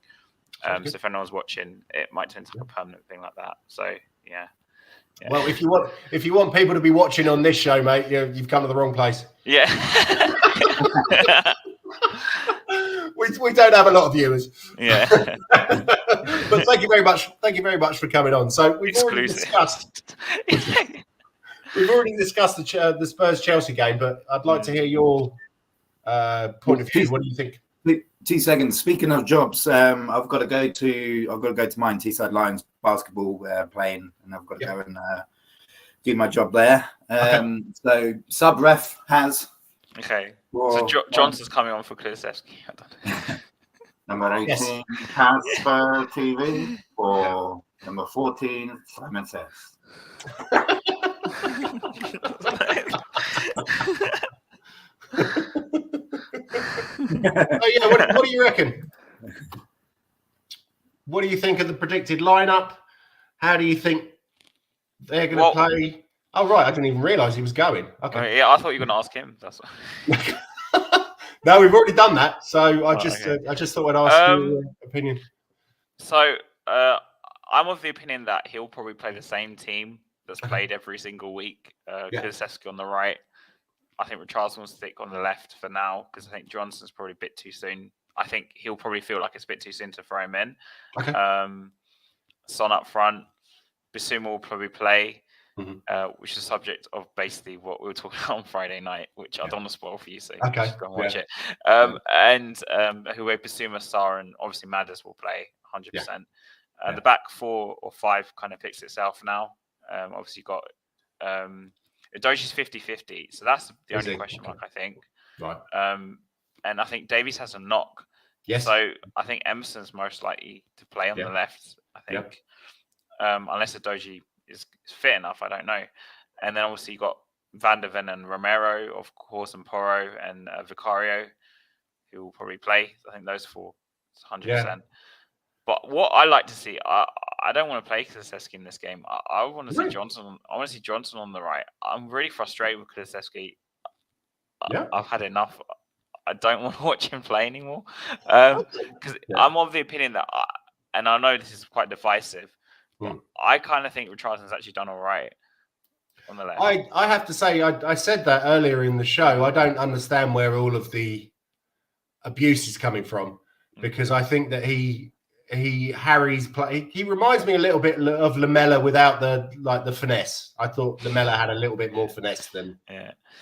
[SPEAKER 5] So if anyone's watching, it might turn into like a permanent thing like that. So yeah.
[SPEAKER 1] Well, if you want people to be watching on this show, mate, you've come to the wrong place.
[SPEAKER 5] Yeah.
[SPEAKER 1] we don't have a lot of viewers.
[SPEAKER 5] Yeah.
[SPEAKER 1] But thank you very much. Thank you very much for coming on. So we've already discussed the Spurs Chelsea game, but I'd like to hear your point of view. What do you think?
[SPEAKER 2] 2 seconds. Speaking of jobs, I've got to go to mine, Teesside Lions basketball playing, and I've got to go and do my job there. So sub ref has.
[SPEAKER 5] Okay. So Johnson's coming on for Kulusevski.
[SPEAKER 2] Number 18 has for TV, or number 14 Simon says.
[SPEAKER 1] What do you reckon? What do you think of the predicted lineup? How do you think they're going to play? Oh, right. I didn't even realise he was going. Okay.
[SPEAKER 5] Yeah, I thought you were going to ask him. That's
[SPEAKER 1] No, we've already done that. So I just thought I'd ask your opinion.
[SPEAKER 5] So I'm of the opinion that he'll probably play the same team that's played every single week. Kulusevski on the right. I think Richarlison will stick on the left for now because I think Johnson's probably a bit too soon. I think he'll probably feel like it's a bit too soon to throw him in.
[SPEAKER 1] Okay.
[SPEAKER 5] Son up front. Bissouma will probably play, which is the subject of basically what we were talking about on Friday night, which I don't want to spoil for you, so just go and watch it. And whoever Bissouma, Sarr, and obviously Madders will play 100%. The back 4 or 5 kind of picks itself now. Obviously, you've got Udoji's 50-50, so that's the only question mark, I think.
[SPEAKER 1] Right.
[SPEAKER 5] And I think Davies has a knock.
[SPEAKER 1] Yes.
[SPEAKER 5] So I think Emerson's most likely to play on the left, I think. Unless Udoji is fit enough, I don't know. And then obviously you got Van der Ven and Romero, of course, and Porro and Vicario, who will probably play. I think those 4, 100%. Yeah. But what I like to see, I don't want to play Kulusevski in this game. I want to see Johnson. I want to see Johnson on the right. I'm really frustrated with Kulusevski. I've had enough. I don't want to watch him play anymore because I'm of the opinion that, and I know this is quite divisive, but I kind of think Richarlison's actually done all right on the left.
[SPEAKER 1] I have to say, I said that earlier in the show. I don't understand where all of the abuse is coming from because I think that Harry's play. He reminds me a little bit of Lamella without the finesse. I thought Lamella had a little bit more finesse than.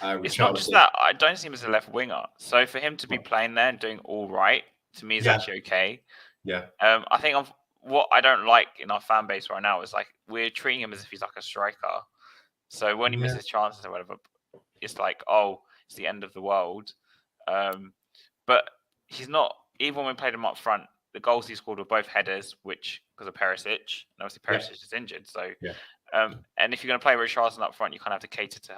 [SPEAKER 5] It's not just that. I don't see him as a left winger. So for him to be playing there and doing all right, to me is actually okay.
[SPEAKER 1] Yeah.
[SPEAKER 5] I think what I don't like in our fan base right now is like we're treating him as if he's like a striker. So when he misses chances or whatever, it's like, oh, it's the end of the world. But he's not. Even when we played him up front, the goals he scored were both headers, which because of Perisic, and obviously Perisic is injured. So, and if you're going to play Richarlison up front, you kind of have to cater to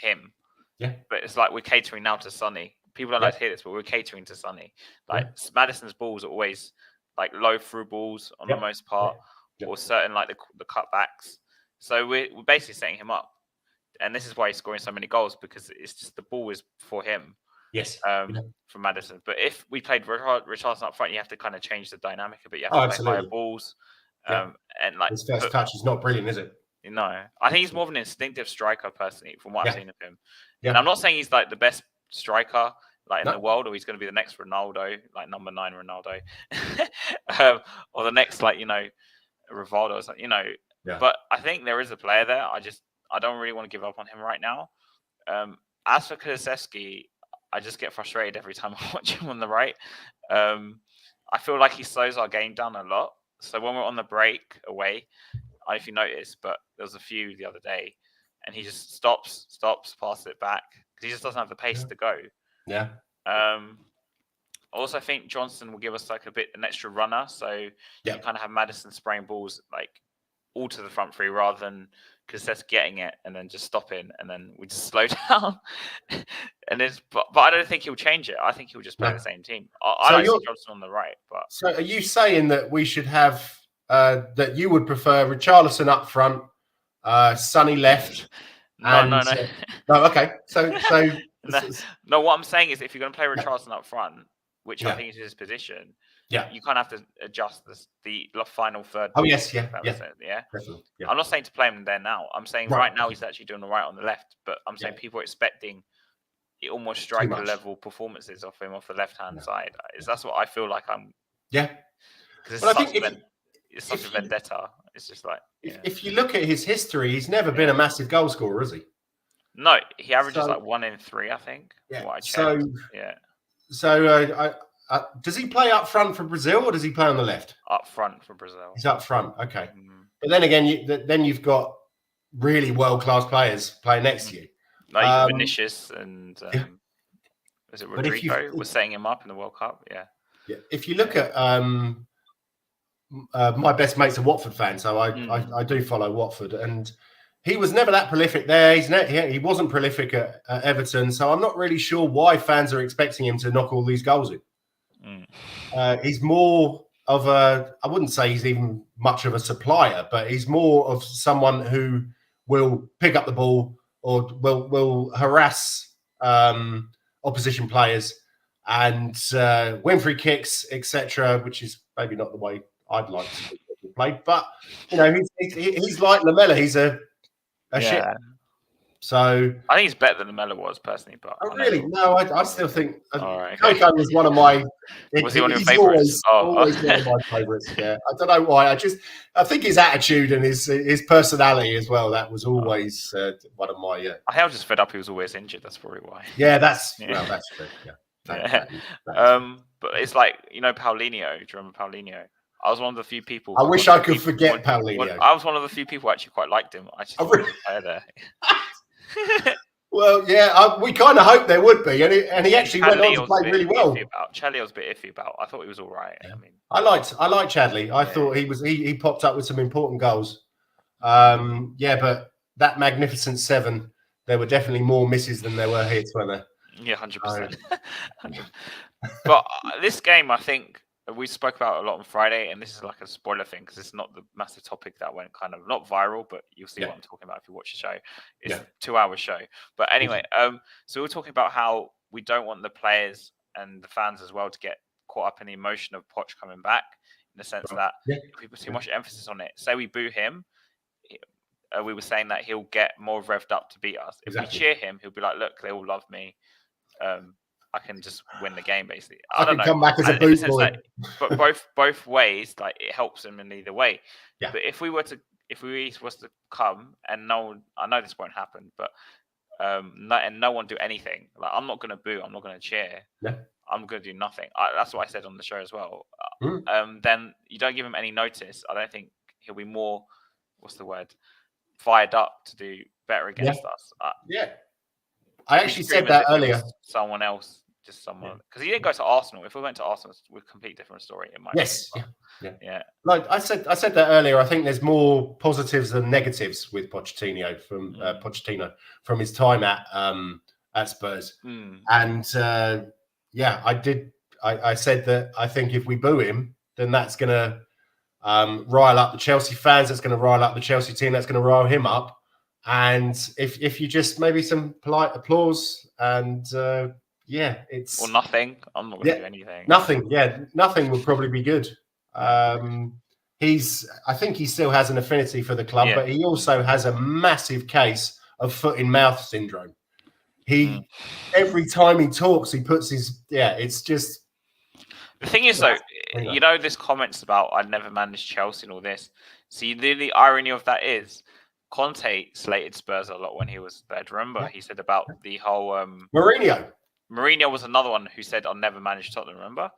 [SPEAKER 5] him. Yeah. But it's like we're catering now to Sonny. People don't like to hear this, but we're catering to Sonny. Like Maddison's balls are always like low through balls on the most part, or certain like the cutbacks. So we're basically setting him up, and this is why he's scoring so many goals because it's just the ball is for him.
[SPEAKER 1] Yes.
[SPEAKER 5] From Maddison. But if we played Richarlison up front, you have to kind of change the dynamic a bit. You have to play higher balls. And like
[SPEAKER 1] his first touch is not brilliant, is it?
[SPEAKER 5] No. I think he's more of an instinctive striker, personally, from what I've seen of him. Yeah. And I'm not saying he's like the best striker in the world, or he's going to be the next Ronaldo, like number 9 Ronaldo. Or the next, Rivaldo or something, But I think there is a player there. I don't really want to give up on him right now. as for Kulusevski, I just get frustrated every time I watch him on the right. I feel like he slows our game down a lot. So when we're on the break away, I don't know if you noticed, but there was a few the other day, and he just stops, passes it back because he just doesn't have the pace to go.
[SPEAKER 1] Yeah.
[SPEAKER 5] I also think Johnson will give us like an extra runner, so you kind of have Maddison spraying balls like all to the front three rather than Kulusevski getting it and then just stopping, and then we just slow down. And but I don't think he'll change it. I think he'll just play the same team. I don't see Johnson on the right. But
[SPEAKER 1] so are you saying that we should have that you would prefer Richarlison up front, Sonny left?
[SPEAKER 5] No.
[SPEAKER 1] No, okay. So
[SPEAKER 5] no. What I'm saying is, if you're going to play Richarlison up front, which I think is his position, you kind of have to adjust the final third.
[SPEAKER 1] Oh yes, yeah.
[SPEAKER 5] I'm not saying to play him there now. I'm saying right now he's actually doing all right on the left, but I'm saying people are expecting almost striker level performances off him off the left hand side. That's what I feel like I'm. Yeah, because it's such a vendetta. It's just like
[SPEAKER 1] if you look at his history, he's never been a massive goal scorer, has he?
[SPEAKER 5] No, he averages like 1 in 3, I think.
[SPEAKER 1] Yeah.
[SPEAKER 5] So
[SPEAKER 1] does he play up front for Brazil or does he play on the left?
[SPEAKER 5] Up front for Brazil.
[SPEAKER 1] He's up front. Okay. But then again, you've got really world-class players playing next to you.
[SPEAKER 5] Like Vinicius and was it Rodrigo was setting him up in the World Cup? Yeah.
[SPEAKER 1] If you look at my best mate's a Watford fan, so I do follow Watford, and he was never that prolific there. He wasn't prolific at Everton, so I'm not really sure why fans are expecting him to knock all these goals in. He's more of I wouldn't say he's even much of a supplier, but he's more of someone who will pick up the ball or will harass opposition players and win free kicks, etc., which is maybe not the way I'd like to play. But, he's like Lamella. He's a shit. So
[SPEAKER 5] I think he's better than Lamella was personally, but
[SPEAKER 1] really no, I still think
[SPEAKER 5] right.
[SPEAKER 1] Coco was one of my.
[SPEAKER 5] Was he one of your favourites?
[SPEAKER 1] Always one of my favourites. Yeah, I don't know why. I think his attitude and his personality as well. That was always one of my.
[SPEAKER 5] I think I was just fed up. He was always injured. That's probably why.
[SPEAKER 1] Yeah, that's true. Yeah.
[SPEAKER 5] But it's like Paulinho. Do you remember Paulinho? I was one of the few people.
[SPEAKER 1] I wish I could forget Paulinho.
[SPEAKER 5] I was one of the few people who actually quite liked him. I just there.
[SPEAKER 1] Well, yeah, we kind of hoped there would be, and he actually went on to play really well.
[SPEAKER 5] Chadley was a bit iffy about. I thought he was all right.
[SPEAKER 1] Yeah. I liked Chadley. I thought he popped up with some important goals. But that magnificent 7, there were definitely more misses than there were hits, weren't there?
[SPEAKER 5] Yeah, 100%. But this game, I think we spoke about a lot on Friday, and this is like a spoiler thing because it's not the massive topic that went kind of not viral, but you'll see what I'm talking about if you watch the show. It's a 2-hour show. But anyway, so we're talking about how we don't want the players and the fans as well to get caught up in the emotion of Poch coming back, in the sense that if we put too much emphasis on it, say we boo him, we were saying that he'll get more revved up to beat us. If we cheer him, he'll be like, look, they all love me. I can just win the game, basically. I don't know.
[SPEAKER 1] Come back as a boot boy.
[SPEAKER 5] But both ways, like it helps him in either way.
[SPEAKER 1] Yeah.
[SPEAKER 5] But if we was to come and I know this won't happen, but no one do anything. Like I'm not gonna boo. I'm not gonna cheer.
[SPEAKER 1] Yeah.
[SPEAKER 5] I'm gonna do nothing. That's what I said on the show as well. Then you don't give him any notice. I don't think he'll be more. What's the word? Fired up to do better against us.
[SPEAKER 1] I actually said that earlier.
[SPEAKER 5] Someone else, just someone, because he didn't go to Arsenal. If we went to Arsenal, it's a completely different story. In my opinion. Yeah.
[SPEAKER 1] Like I said that earlier. I think there's more positives than negatives with Pochettino from his time at Spurs. And I did. I said that I think if we boo him, then that's going to rile up the Chelsea fans. That's going to rile up the Chelsea team. That's going to rile him up. And if you just maybe some polite applause and it's
[SPEAKER 5] or nothing. I'm not going to do anything.
[SPEAKER 1] Nothing would probably be good. I think he still has an affinity for the club, but he also has a massive case of foot in mouth syndrome. Every time he talks, he puts his it's just.
[SPEAKER 5] The thing is, though, this comments about I'd never managed Chelsea and all this. See, the irony of that is Conte slated Spurs a lot when he was there. Do you remember? He said about the whole
[SPEAKER 1] Mourinho.
[SPEAKER 5] Mourinho was another one who said, "I'll never manage Tottenham." Remember?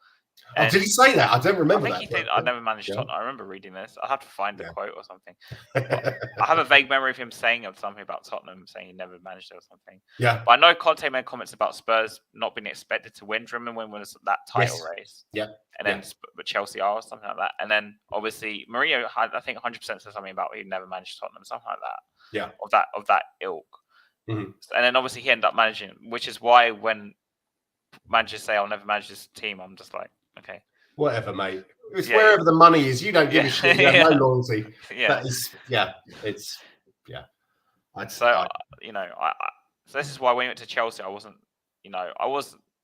[SPEAKER 1] Oh, did he say that? I don't remember
[SPEAKER 5] I
[SPEAKER 1] that.
[SPEAKER 5] think he said, "I never managed
[SPEAKER 1] Yeah.
[SPEAKER 5] Tottenham." I remember reading this. I have to find the
[SPEAKER 1] Yeah.
[SPEAKER 5] quote or something. I have a vague memory of him saying something about Tottenham, saying he never managed it or something.
[SPEAKER 1] Yeah.
[SPEAKER 5] But I know Conte made comments about Spurs not being expected to win. Do you remember when was that title race?
[SPEAKER 1] Yeah.
[SPEAKER 5] And then but Chelsea are or something like that. And then obviously Mourinho had, I think, 100% said something about he never managed Tottenham, something like that.
[SPEAKER 1] Yeah.
[SPEAKER 5] Of that ilk.
[SPEAKER 1] Mm-hmm.
[SPEAKER 5] And then obviously he ended up managing, which is why when managers say I'll never manage this team, I'm just like, okay.
[SPEAKER 1] Whatever, mate. It's wherever the money is. You don't give a shit. You have no loyalty.
[SPEAKER 5] Yeah. So this is why when we went to Chelsea, I wasn't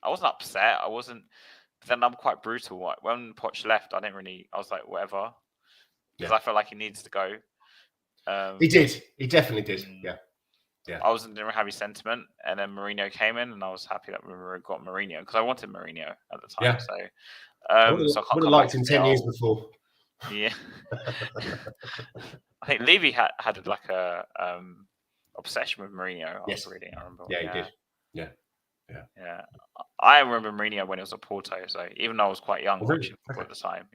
[SPEAKER 5] upset. I wasn't. Then I'm quite brutal. When Poch left, I was like, whatever, because I felt like he needs to go.
[SPEAKER 1] He did. He definitely did. Yeah.
[SPEAKER 5] I wasn't doing a heavy sentiment, and then Mourinho came in, and I was happy that we got Mourinho because I wanted Mourinho at the time.
[SPEAKER 1] Yeah.
[SPEAKER 5] So,
[SPEAKER 1] I would have liked him 10 years before.
[SPEAKER 5] Yeah. I think Levy had like a obsession with Mourinho. I was reading. I remember.
[SPEAKER 1] Yeah, he did.
[SPEAKER 5] Yeah. I remember Mourinho when it was at Porto. So even though I was quite young watching football at the time,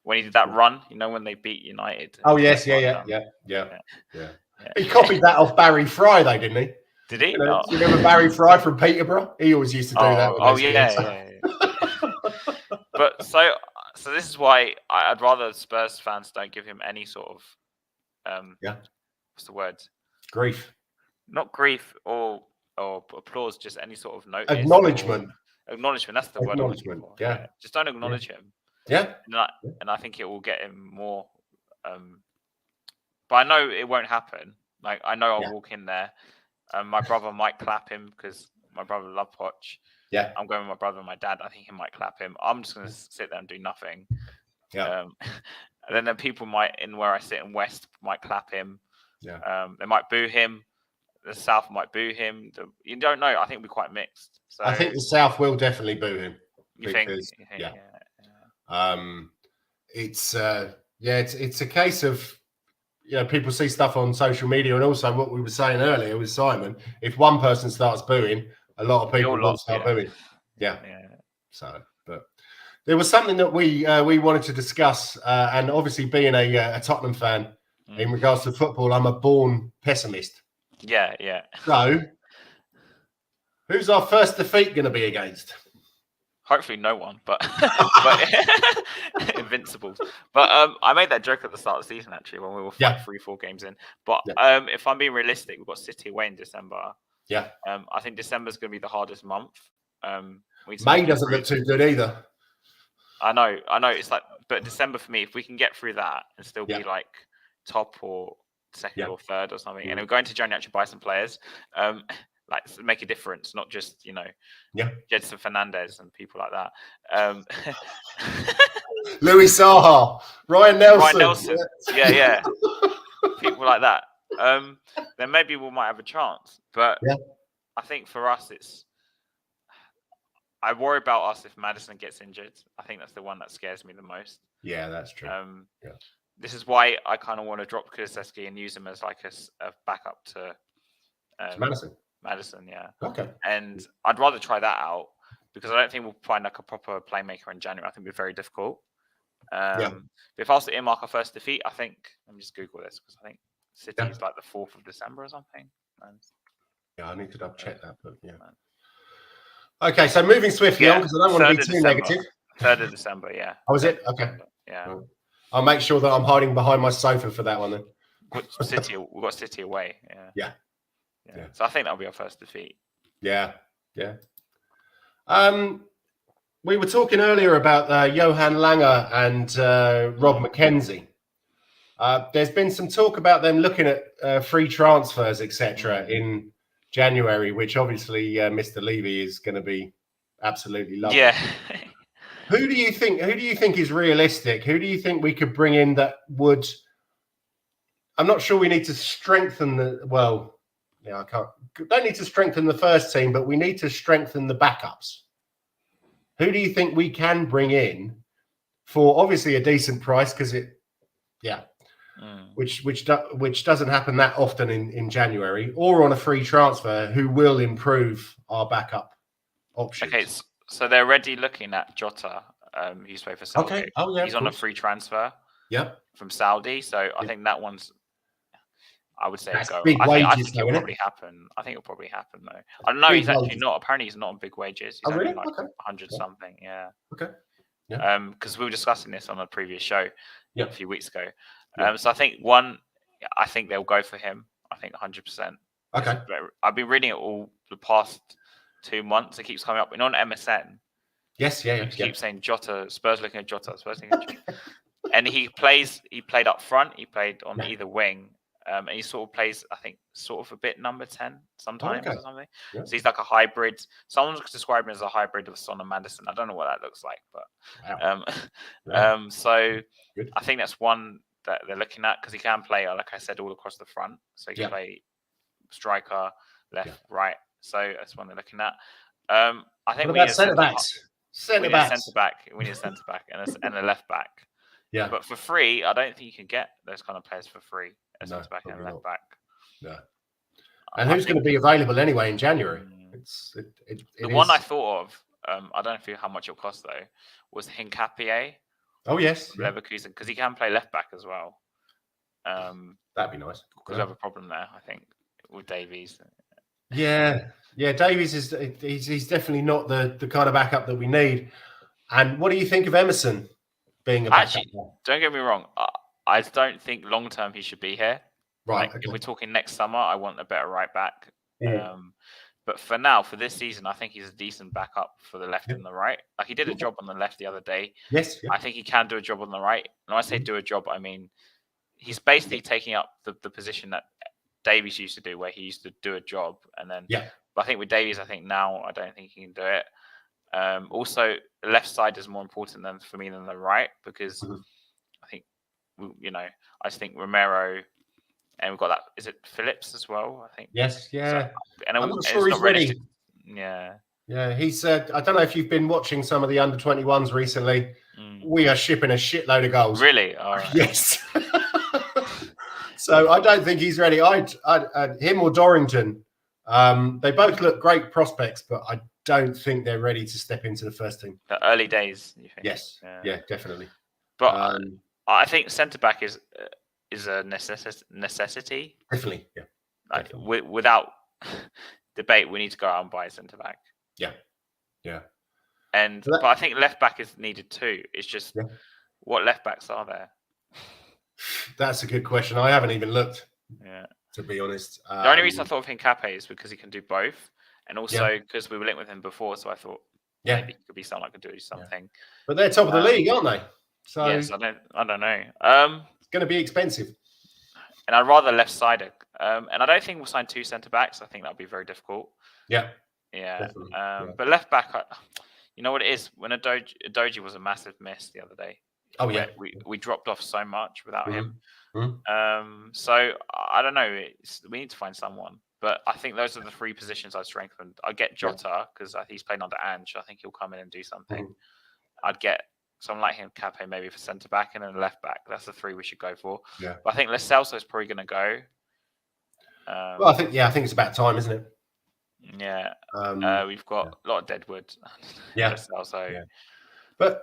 [SPEAKER 5] when he did that run, when they beat United.
[SPEAKER 1] Oh yes, yeah. He copied that off Barry Fry, though, didn't he?
[SPEAKER 5] Did he?
[SPEAKER 1] You remember Barry Fry from Peterborough? He always used to do that.
[SPEAKER 5] Yeah. But so this is why I'd rather Spurs fans don't give him any sort of what's the word?
[SPEAKER 1] Grief.
[SPEAKER 5] Not grief or applause, just any sort of notice.
[SPEAKER 1] Acknowledgement.
[SPEAKER 5] Acknowledgement. That's the word.
[SPEAKER 1] Acknowledgement. Yeah.
[SPEAKER 5] Just don't acknowledge him.
[SPEAKER 1] Yeah.
[SPEAKER 5] And I think it will get him more. But I know it won't happen. Like I know I'll walk in there. My brother might clap him because my brother loves Poch.
[SPEAKER 1] Yeah.
[SPEAKER 5] I'm going with my brother and my dad. I think he might clap him. I'm just going to sit there and do nothing.
[SPEAKER 1] Yeah.
[SPEAKER 5] And then people might, in where I sit in West, might clap him.
[SPEAKER 1] Yeah.
[SPEAKER 5] They might boo him. The South might boo him. You don't know. I think it'll be quite mixed. So
[SPEAKER 1] I think the South will definitely boo him.
[SPEAKER 5] You think?
[SPEAKER 1] Yeah. It's a case of people see stuff on social media, and also what we were saying earlier with Simon. If one person starts booing, a lot of people will start booing. Yeah. So, but there was something that we wanted to discuss, and obviously being a Tottenham fan in regards to football, I'm a born pessimist.
[SPEAKER 5] Yeah.
[SPEAKER 1] So, who's our first defeat going to be against?
[SPEAKER 5] Hopefully no one, but invincibles. But I made that joke at the start of the season actually when we were 3-4 games in. But if I'm being realistic, we've got City away in December.
[SPEAKER 1] Yeah.
[SPEAKER 5] I think December's going to be the hardest month.
[SPEAKER 1] May doesn't look too good either.
[SPEAKER 5] I know. It's like, but December for me, if we can get through that and still be like top or second or third or something, and we're going to January actually buy some players, like make a difference, not just Jedson Fernandez and people like that.
[SPEAKER 1] Louis Saha, Ryan Nelson.
[SPEAKER 5] Yeah. People like that. Then maybe we might have a chance. But I think for us, I worry about us if Maddison gets injured. I think that's the one that scares me the most.
[SPEAKER 1] Yeah, that's true.
[SPEAKER 5] This is why I kind of want to drop Kulusevski and use him as like a backup to Maddison, yeah.
[SPEAKER 1] Okay.
[SPEAKER 5] And I'd rather try that out because I don't think we'll find like a proper playmaker in January. I think it'll be very difficult. But if I was to earmark our first defeat, I think, let me just Google this because I think City is like the 4th of December or something.
[SPEAKER 1] Yeah, I need to double check that, but yeah. Okay, so moving swiftly on because I don't want to be too negative.
[SPEAKER 5] 3rd of December, yeah.
[SPEAKER 1] Oh, is it? Okay.
[SPEAKER 5] Yeah.
[SPEAKER 1] I'll make sure that I'm hiding behind my sofa for that one then.
[SPEAKER 5] We've got City away.
[SPEAKER 1] Yeah.
[SPEAKER 5] So I think that'll be our first defeat.
[SPEAKER 1] Yeah. We were talking earlier about Johan Langer and Rob McKenzie. There's been some talk about them looking at free transfers, etc., in January, which obviously Mr. Levy is going to be absolutely lovely.
[SPEAKER 5] Yeah.
[SPEAKER 1] Who do you think is realistic? Who do you think we could bring in that would? I'm not sure we need to strengthen don't need to strengthen the first team, but we need to strengthen the backups. Who do you think we can bring in for obviously a decent price? Because which doesn't happen that often in January, or on a free transfer, who will improve our backup options.
[SPEAKER 5] Okay, so they're already looking at Jota, who's played for Celtic.
[SPEAKER 1] Okay. Oh yeah.
[SPEAKER 5] He's on a free transfer.
[SPEAKER 1] Yep.
[SPEAKER 5] From Saudi, so I think that one's. I would say
[SPEAKER 1] That's
[SPEAKER 5] go.
[SPEAKER 1] big
[SPEAKER 5] I
[SPEAKER 1] wages,
[SPEAKER 5] think it'll
[SPEAKER 1] though,
[SPEAKER 5] probably happen. I think it'll probably happen though. I don't know.
[SPEAKER 1] Big
[SPEAKER 5] He's actually
[SPEAKER 1] wages.
[SPEAKER 5] not. Apparently, he's not on big wages. He's
[SPEAKER 1] Really?
[SPEAKER 5] only like
[SPEAKER 1] Okay.
[SPEAKER 5] 100 something. Yeah.
[SPEAKER 1] Okay. Yeah.
[SPEAKER 5] Because we were discussing this on a previous show a few weeks ago.
[SPEAKER 1] Yeah.
[SPEAKER 5] So I think I think they'll go for him. I think 100%.
[SPEAKER 1] Okay.
[SPEAKER 5] I've been reading it all the past 2 months. It keeps coming up, and on MSN.
[SPEAKER 1] Yes. Yeah.
[SPEAKER 5] It keeps saying Jota. Spurs looking at Jota. Spurs looking at Jota. And he played up front. He played on either wing. And he sort of plays, I think, sort of a bit number 10 sometimes or something. Yeah. So he's like a hybrid. Someone's described him as a hybrid of Son and Madison. I don't know what that looks like, but so good. I think that's one that they're looking at because he can play, like I said, all across the front. So he can play striker, left, right. So that's one they're looking at. I think
[SPEAKER 1] what about centre backs?
[SPEAKER 5] We need a centre back. We need a centre back and a left back.
[SPEAKER 1] Yeah,
[SPEAKER 5] but for free, I don't think you can get those kind of players for free. A centre back and a left back.
[SPEAKER 1] No. And who's going to be available anyway in January?
[SPEAKER 5] The one I thought of, I don't know how much it'll cost though, was Hincapié.
[SPEAKER 1] Oh yes,
[SPEAKER 5] Leverkusen, because he can play left back as well.
[SPEAKER 1] That'd be nice.
[SPEAKER 5] Because we have a problem there, I think, with Davies.
[SPEAKER 1] Yeah, Davies he's definitely not the kind of backup that we need. And what do you think of Emerson being a backup?
[SPEAKER 5] Actually, don't get me wrong. I don't think long term he should be here.
[SPEAKER 1] Right.
[SPEAKER 5] Like, if we're talking next summer, I want a better right back. Yeah. But for now, for this season, I think he's a decent backup for the left and the right. Like he did a job on the left the other day.
[SPEAKER 1] Yes.
[SPEAKER 5] I think he can do a job on the right. And when I say do a job, I mean he's basically taking up the position that Davies used to do, where he used to do a job and then.
[SPEAKER 1] Yeah.
[SPEAKER 5] But I think with Davies, I think now I don't think he can do it. Also, the left side is more important for me than the right because I think I just think Romero. And we've got that. Is it Phillips as well? I think.
[SPEAKER 1] Yes. Yeah.
[SPEAKER 5] So, and
[SPEAKER 1] I'm not sure he's ready.
[SPEAKER 5] Yeah.
[SPEAKER 1] Yeah. He's. I don't know if you've been watching some of the under-21s recently. We are shipping a shitload of goals.
[SPEAKER 5] Really? All right.
[SPEAKER 1] Yes. So I don't think he's ready. Him or Dorrington. They both look great prospects, but I don't think they're ready to step into the first team.
[SPEAKER 5] The early days. You think?
[SPEAKER 1] Yes. Yeah. Definitely.
[SPEAKER 5] But I think centre back is a necessity.
[SPEAKER 1] Definitely, yeah.
[SPEAKER 5] Like without debate, we need to go out and buy a centre back.
[SPEAKER 1] Yeah.
[SPEAKER 5] But I think left back is needed too. It's just what left backs are there?
[SPEAKER 1] That's a good question. I haven't even looked.
[SPEAKER 5] Yeah.
[SPEAKER 1] To be honest,
[SPEAKER 5] the only reason I thought of Hincapié is because he can do both, and also because we were linked with him before, so I thought maybe he could be someone that could do something.
[SPEAKER 1] But they're top of the league, aren't they? So
[SPEAKER 5] yes, I don't know.
[SPEAKER 1] It's going to be expensive.
[SPEAKER 5] And I'd rather left-sided. And I don't think we'll sign two centre-backs. I think that'll be very difficult.
[SPEAKER 1] Yeah.
[SPEAKER 5] But left-back, you know what it is? When Adoji was a massive miss the other day.
[SPEAKER 1] Oh, yeah.
[SPEAKER 5] We dropped off so much without him. So, I don't know. We need to find someone. But I think those are the three positions I'd strengthen. I'd get Jota, because he's playing under Ange. I think he'll come in and do something. I'd get someone like him, Cape, maybe for centre back and then left back. That's the three we should go for.
[SPEAKER 1] Yeah.
[SPEAKER 5] But I think Lo Celso is probably going to go.
[SPEAKER 1] Well, I think it's about time, isn't it?
[SPEAKER 5] Yeah. We've got a lot of deadwood.
[SPEAKER 1] Yeah.
[SPEAKER 5] Lo Celso.
[SPEAKER 1] Yeah. But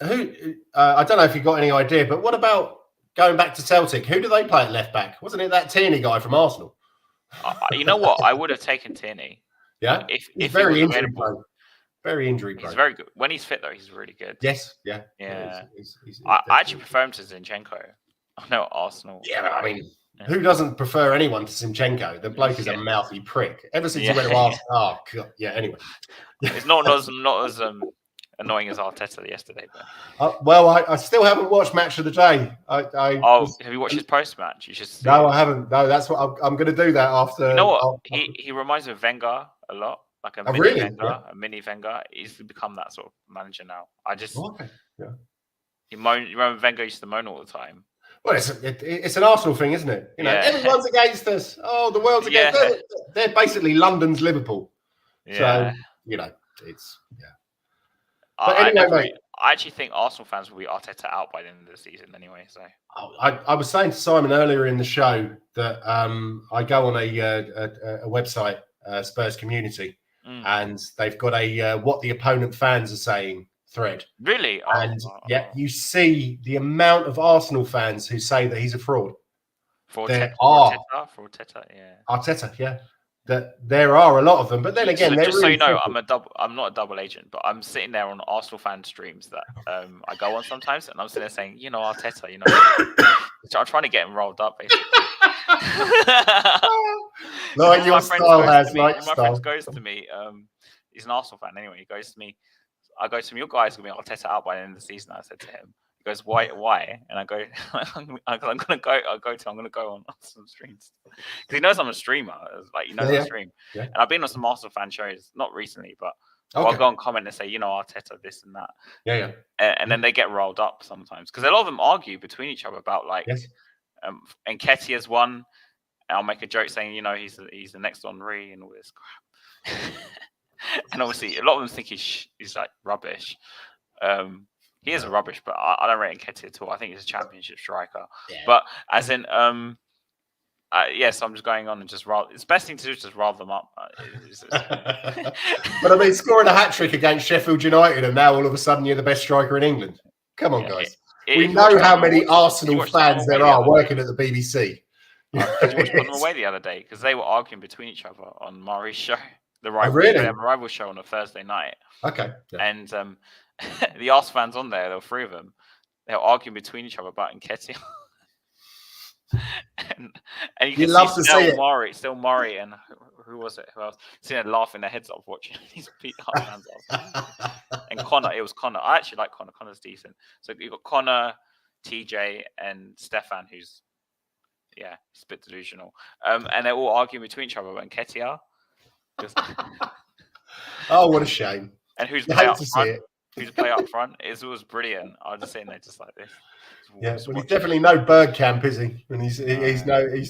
[SPEAKER 1] who? I don't know if you got any idea. But what about going back to Celtic? Who do they play at left back? Wasn't it that Tierney guy from Arsenal?
[SPEAKER 5] You know what? I would have taken Tierney.
[SPEAKER 1] Yeah.
[SPEAKER 5] If
[SPEAKER 1] very
[SPEAKER 5] he was
[SPEAKER 1] injury
[SPEAKER 5] available.
[SPEAKER 1] prone. Very injury prone.
[SPEAKER 5] He's very good. When he's fit, though, he's really good.
[SPEAKER 1] Yes. Yeah.
[SPEAKER 5] He's I actually prefer him to Zinchenko. I know Arsenal.
[SPEAKER 1] Yeah, I mean, who doesn't prefer anyone to Zinchenko? The bloke is a mouthy prick. Ever since he went to Arsenal. Oh, God. Yeah, anyway.
[SPEAKER 5] It's not as annoying as Arteta yesterday. But...
[SPEAKER 1] well, I still haven't watched Match of the Day.
[SPEAKER 5] Have you watched his post-match? You should see
[SPEAKER 1] No, I haven't. No, that's what I'm going to do that after.
[SPEAKER 5] You know what? He reminds me of Wenger a lot. Like a mini Wenger. He's become that sort of manager now. You remember Wenger used to moan all the time.
[SPEAKER 1] Well, it's an Arsenal thing, isn't it? You know, everyone's against us. Oh, the world's against us. They're basically London's Liverpool. So, it's But
[SPEAKER 5] I
[SPEAKER 1] anyway, mate.
[SPEAKER 5] actually think Arsenal fans will be Arteta out by the end of the season anyway. So
[SPEAKER 1] I was saying to Simon earlier in the show that I go on a website, Spurs Community, and they've got a what the opponent fans are saying thread.
[SPEAKER 5] Really?
[SPEAKER 1] And you see the amount of Arsenal fans who say that he's a fraud.
[SPEAKER 5] For
[SPEAKER 1] There
[SPEAKER 5] Arteta, yeah.
[SPEAKER 1] Arteta, yeah. That there are a lot of them, but then again,
[SPEAKER 5] just so you know,
[SPEAKER 1] simple.
[SPEAKER 5] I'm not a double agent, but I'm sitting there on Arsenal fan streams that I go on sometimes, and I'm sitting there saying, Arteta, so I'm trying to get him rolled up, basically.
[SPEAKER 1] Like your style has, like
[SPEAKER 5] my friend goes to me, he's an Arsenal fan anyway. He goes to me, I go to him, your guy's gonna be Arteta out by the end of the season. I said to him. He goes, why? And I go, I'm gonna go on some streams because he knows I'm a streamer. Like, I stream, and I've been on some Arsenal fan shows, not recently, but I'll go and comment and say, Arteta this and that. And then they get rolled up sometimes because a lot of them argue between each other about like, Nketiah's one. And I'll make a joke saying, he's the next Henry and all this crap. And obviously, a lot of them think he's like rubbish. He is a rubbish, but I don't rate Nketiah at all. I think he's a championship striker. Yeah. But as in, yes, I'm just going on and just it's the best thing to do is just rile them up.
[SPEAKER 1] But I mean, scoring a hat trick against Sheffield United, and now all of a sudden you're the best striker in England. Come on, guys. We know how many Arsenal fans there are working at the BBC.
[SPEAKER 5] I watched them away the other day because they were arguing between each other on Murray's show, the rival,
[SPEAKER 1] really?
[SPEAKER 5] They have a rival show on a Thursday night.
[SPEAKER 1] Okay. Yeah.
[SPEAKER 5] And the Arsenal fans on there were three of them. They were arguing between each other about Nketiah. and you can
[SPEAKER 1] love to see it.
[SPEAKER 5] Still Murray, and who was it? Who else? Seeing them laughing their heads off watching these Arsenal fans. And Connor, it was Connor. I actually like Connor. Connor's decent. So you've got Connor, TJ, and Stefan, who's he's a bit delusional. And they're all arguing between each other about Nketiah.
[SPEAKER 1] Oh, what a shame.
[SPEAKER 5] And who's play up front? Who's play up front? It was brilliant. I was just sitting there just like this.
[SPEAKER 1] Yeah, well, he's definitely no Bergkamp, is he? And he's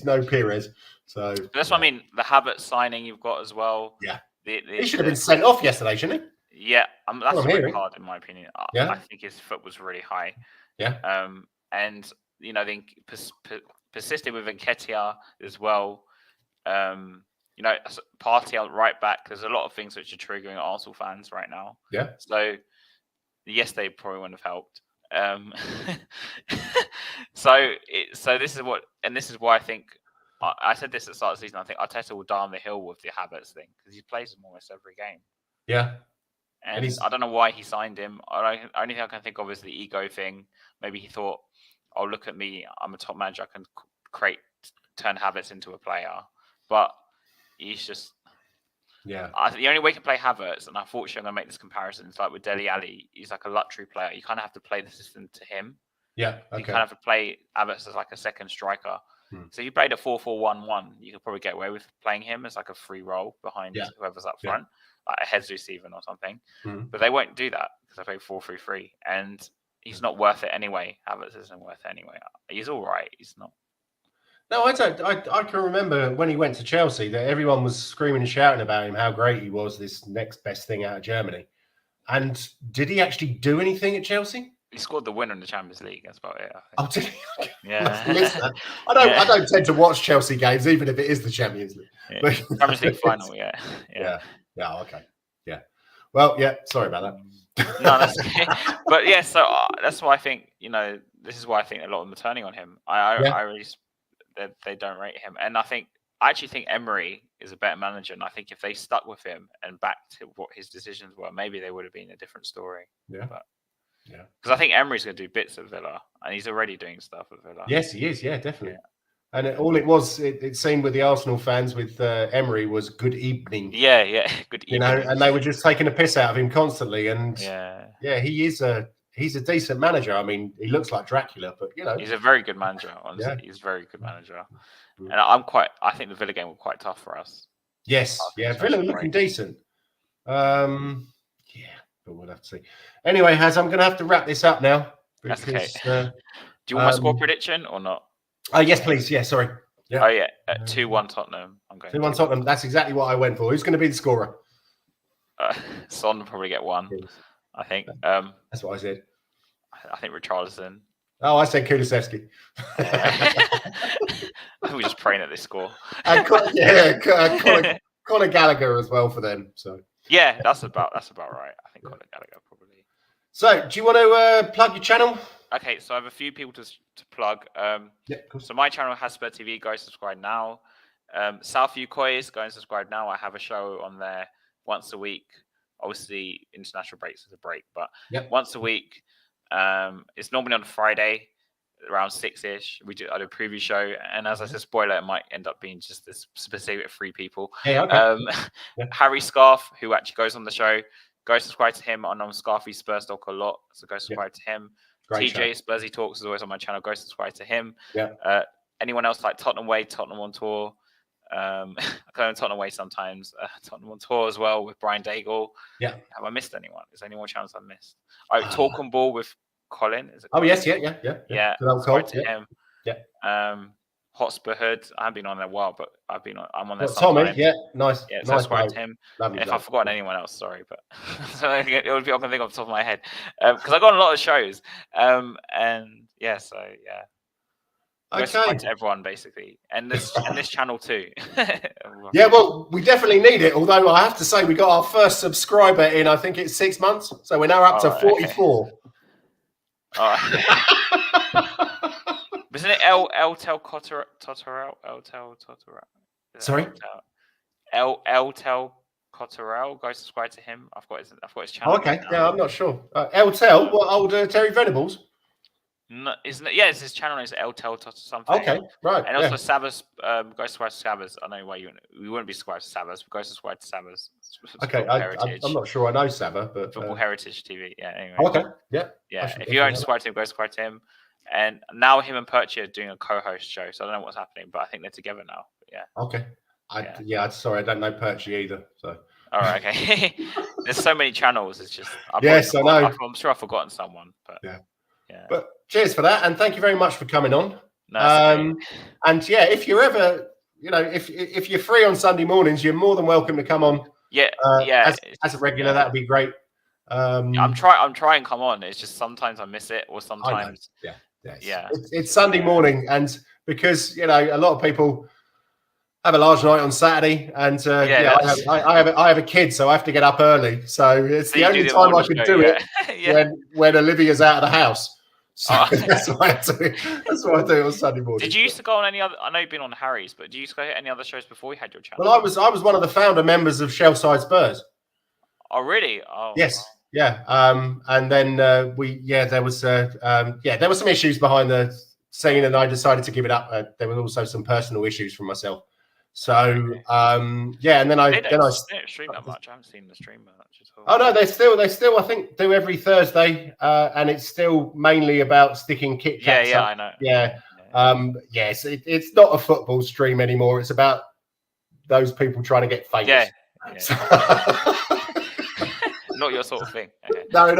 [SPEAKER 1] no Pires. So
[SPEAKER 5] that's what I mean. The Havertz signing you've got as well.
[SPEAKER 1] Yeah, he should have been sent off yesterday, shouldn't he?
[SPEAKER 5] Yeah, that's a red card in my opinion.
[SPEAKER 1] Yeah,
[SPEAKER 5] I think his foot was really high.
[SPEAKER 1] Yeah.
[SPEAKER 5] And they persisted with Nketiah as well. Partey out right back. There's a lot of things which are triggering Arsenal fans right now.
[SPEAKER 1] Yeah.
[SPEAKER 5] So yes, they probably wouldn't have helped. So this is why I think I said this at the start of the season. I think Arteta will die on the hill with the Havertz thing because he plays him almost every game.
[SPEAKER 1] Yeah.
[SPEAKER 5] And I don't know why he signed him. Only thing I can think of is the ego thing. Maybe he thought, "Oh, look at me! I'm a top manager. I can turn Havertz into a player." But he's just, the only way to play Havertz, and unfortunately, I'm going to make this comparison. It's like with Dele Alli. He's like a luxury player. You kind of have to play the system to him.
[SPEAKER 1] Yeah. Okay.
[SPEAKER 5] You kind of have to play Havertz as like a second striker. So you played a 4-4-1-1. You could probably get away with playing him as like a free role behind whoever's up front, like a Jesus even or something. But they won't do that because they play 4-3-3, and he's not worth it anyway. Havertz isn't worth it anyway. He's all right. He's not.
[SPEAKER 1] No, I don't. I can remember when he went to Chelsea that everyone was screaming and shouting about him, how great he was, this next best thing out of Germany. And did he actually do anything at Chelsea?
[SPEAKER 5] He scored the winner in the Champions League. That's about it.
[SPEAKER 1] Oh, did he? Okay.
[SPEAKER 5] Yeah.
[SPEAKER 1] I don't tend to watch Chelsea games, even if it is the Champions League.
[SPEAKER 5] Yeah. Champions League final. Yeah.
[SPEAKER 1] Okay. Yeah. Well, yeah. Sorry about
[SPEAKER 5] that. No, that's okay. But yeah, so that's why I think this is why I think a lot of them are turning on him. I really. They don't rate him, and I actually think Emery is a better manager. And I think if they stuck with him and back to what his decisions were, maybe they would have been a different story.
[SPEAKER 1] Yeah,
[SPEAKER 5] because I think Emery's going to do bits at Villa, and he's already doing stuff at Villa.
[SPEAKER 1] Yes, he is. Yeah, definitely. Yeah. And it seemed with the Arsenal fans with Emery was good evening.
[SPEAKER 5] Yeah, good evening.
[SPEAKER 1] And they were just taking a piss out of him constantly. And he's a decent manager. I mean, he looks like Dracula, but
[SPEAKER 5] he's a very good manager. Honestly, he's a very good manager. And I think the Villa game was quite tough for us.
[SPEAKER 1] Yes, Villa looking decent. But we'll have to see. Anyway, Haz, I'm going to have to wrap this up now.
[SPEAKER 5] Because, that's okay. Do you want my score prediction or not?
[SPEAKER 1] Yes, please. Yeah, sorry. Yeah.
[SPEAKER 5] Oh yeah, 2-1 Tottenham. I'm going
[SPEAKER 1] 2-1 Tottenham. That's exactly what I went for. Who's going to be the scorer?
[SPEAKER 5] Son will probably get one. I think.
[SPEAKER 1] That's what I said.
[SPEAKER 5] I think Richarlison.
[SPEAKER 1] Oh, I said Kulusevski.
[SPEAKER 5] I think we're just praying that they score.
[SPEAKER 1] And Conor Gallagher as well for them. So
[SPEAKER 5] yeah, that's about right. I think Conor Gallagher probably.
[SPEAKER 1] So, do you want to plug your channel?
[SPEAKER 5] Okay, so I have a few people to plug.
[SPEAKER 1] Yeah, of course.
[SPEAKER 5] So my channel has Spur TV. Go subscribe now. Southview COYS. Go and subscribe now. I have a show on there once a week. Obviously, international breaks is a break, but once a week. It's normally on a Friday around 6-ish. I do a preview show, and as I said, spoiler, it might end up being just this specific 3 people.
[SPEAKER 1] Hey, okay.
[SPEAKER 5] Harry Scarf, who actually goes on the show, go subscribe to him. I'm on Scarfy Spurs talk a lot, so go subscribe to him.
[SPEAKER 1] Great
[SPEAKER 5] TJ Spursy Talks is always on my channel. Go subscribe to him.
[SPEAKER 1] Yeah.
[SPEAKER 5] Anyone else like Tottenham Way, Tottenham on Tour. I go on Tottenham Way sometimes. Tottenham on Tour as well with Brian Daigle.
[SPEAKER 1] Yeah.
[SPEAKER 5] Have I missed anyone? Is there any more channels I've missed? Oh, Talk on Ball with Colin. Is it
[SPEAKER 1] Oh,
[SPEAKER 5] Colin?
[SPEAKER 1] yes, yeah.
[SPEAKER 5] Subscribe to him.
[SPEAKER 1] Yeah.
[SPEAKER 5] Hotspur Hood. I haven't been on there a while, but I'm on there.
[SPEAKER 1] Tommy,
[SPEAKER 5] sometimes.
[SPEAKER 1] yeah, nice.
[SPEAKER 5] Yeah,
[SPEAKER 1] nice
[SPEAKER 5] subscribe to him.
[SPEAKER 1] Lovely,
[SPEAKER 5] If I've forgotten anyone else, sorry, but so it would be I can think off the top of my head because I got on a lot of shows. And yeah, so yeah.
[SPEAKER 1] Okay.
[SPEAKER 5] To everyone basically, and this channel too.
[SPEAKER 1] Yeah, well, we definitely need it. Although I have to say, we got our first subscriber in, I think it's 6 months, so we're now up to 44.
[SPEAKER 5] Okay. Isn't it Eltel Cotterell?
[SPEAKER 1] Sorry,
[SPEAKER 5] Eltel Cotterell. Go subscribe to him. I've got his channel.
[SPEAKER 1] Oh, okay, yeah, I'm not sure. Eltel, what old Terry Venables?
[SPEAKER 5] No, isn't it? Yeah, it's his channel is Eltel something.
[SPEAKER 1] Okay, right.
[SPEAKER 5] And also Savas, go subscribe to Savas. I know why we wouldn't be subscribed to Savas, but go subscribe to Savas.
[SPEAKER 1] Okay, I'm not sure I know Sava, but
[SPEAKER 5] Football Heritage TV. Yeah, anyway.
[SPEAKER 1] Okay, yeah.
[SPEAKER 5] If you don't subscribe to him, go subscribe to him. And now him and Perchy are doing a co-host show, so I don't know what's happening, but I think they're together now. But yeah.
[SPEAKER 1] Okay. Sorry, I don't know Perchy either. So.
[SPEAKER 5] All right. Okay. There's so many channels. It's just.
[SPEAKER 1] I know.
[SPEAKER 5] I'm sure I've forgotten someone, but
[SPEAKER 1] yeah. But cheers for that, and thank you very much for coming on.
[SPEAKER 5] No,
[SPEAKER 1] and yeah, if you're ever, if you're free on Sunday mornings, you're more than welcome to come on.
[SPEAKER 5] Yeah,
[SPEAKER 1] as a regular, that'd be great.
[SPEAKER 5] I'm trying to come on. It's just sometimes I miss it, or sometimes.
[SPEAKER 1] Yeah. It's Sunday morning, and because a lot of people have a large night on Saturday, and I have a kid, so I have to get up early. So it's the only time I can do it when Olivia's out of the house. So that's why I do it on Sunday morning.
[SPEAKER 5] Did you used to go on any other? I know you've been on Harry's, but do you used to go hit any other shows before you had your channel?
[SPEAKER 1] Well, I was one of the founder members of Shellside Spurs.
[SPEAKER 5] Oh, really? Oh,
[SPEAKER 1] yes. Wow. Yeah. And then there was some issues behind the scene, and I decided to give it up. There were also some personal issues for myself. So and then I
[SPEAKER 5] don't stream that much. I haven't seen the stream much at all.
[SPEAKER 1] Oh no, they still I think do every Thursday, and it's still mainly about sticking Kit Kats.
[SPEAKER 5] I know.
[SPEAKER 1] Yeah. Yes, it's not a football stream anymore. It's about those people trying to get famous.
[SPEAKER 5] Yeah. Not your sort of thing. Okay.
[SPEAKER 1] No,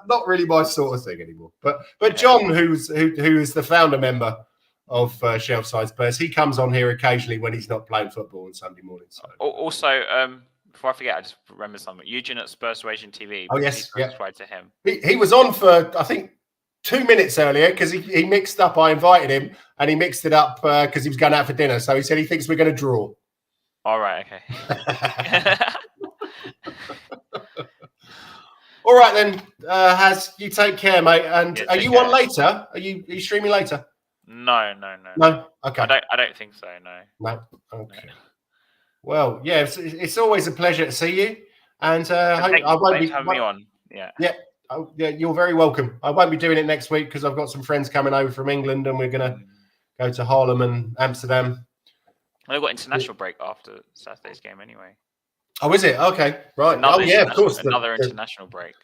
[SPEAKER 1] not really my sort of thing anymore. But John, who is the founder member of Shellside Spurs, he comes on here occasionally when he's not playing football on Sunday morning. So.
[SPEAKER 5] Also, before I forget, I just remember something. Eugene at Spurswation TV.
[SPEAKER 1] Oh yes,
[SPEAKER 5] subscribe to him.
[SPEAKER 1] He was on for I think 2 minutes earlier because he mixed up. I invited him and he mixed it up because he was going out for dinner. So he said he thinks we're going to draw.
[SPEAKER 5] All right. Okay.
[SPEAKER 1] All right then. You take care, mate. And are you on later? Are you streaming later?
[SPEAKER 5] No.
[SPEAKER 1] No. Okay.
[SPEAKER 5] I don't think so.
[SPEAKER 1] No. Okay. No. Well, yeah, it's always a pleasure to see you, and
[SPEAKER 5] thanks for having me on. Yeah.
[SPEAKER 1] Yeah. Oh, yeah, you're very welcome. I won't be doing it next week because I've got some friends coming over from England, and we're gonna go to Haarlem and Amsterdam.
[SPEAKER 5] I've got international break after Saturday's game anyway.
[SPEAKER 1] Oh, is it? Okay, right. Of course.
[SPEAKER 5] Another international break.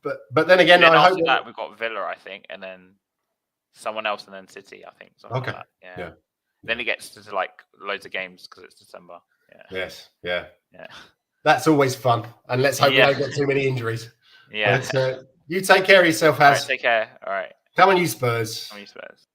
[SPEAKER 1] But then again,
[SPEAKER 5] I
[SPEAKER 1] hope
[SPEAKER 5] after that we've got Villa, I think, and then someone else, and then City, I think.
[SPEAKER 1] Okay.
[SPEAKER 5] Like yeah. Then it gets to like loads of games because it's December. Yeah.
[SPEAKER 1] Yes. Yeah.
[SPEAKER 5] Yeah.
[SPEAKER 1] That's always fun, and let's hope we don't get too many injuries.
[SPEAKER 5] Yeah.
[SPEAKER 1] But, you take care of yourself, Haz.
[SPEAKER 5] All right, take care. All right.
[SPEAKER 1] Come on, you Spurs.
[SPEAKER 5] Come on, you Spurs.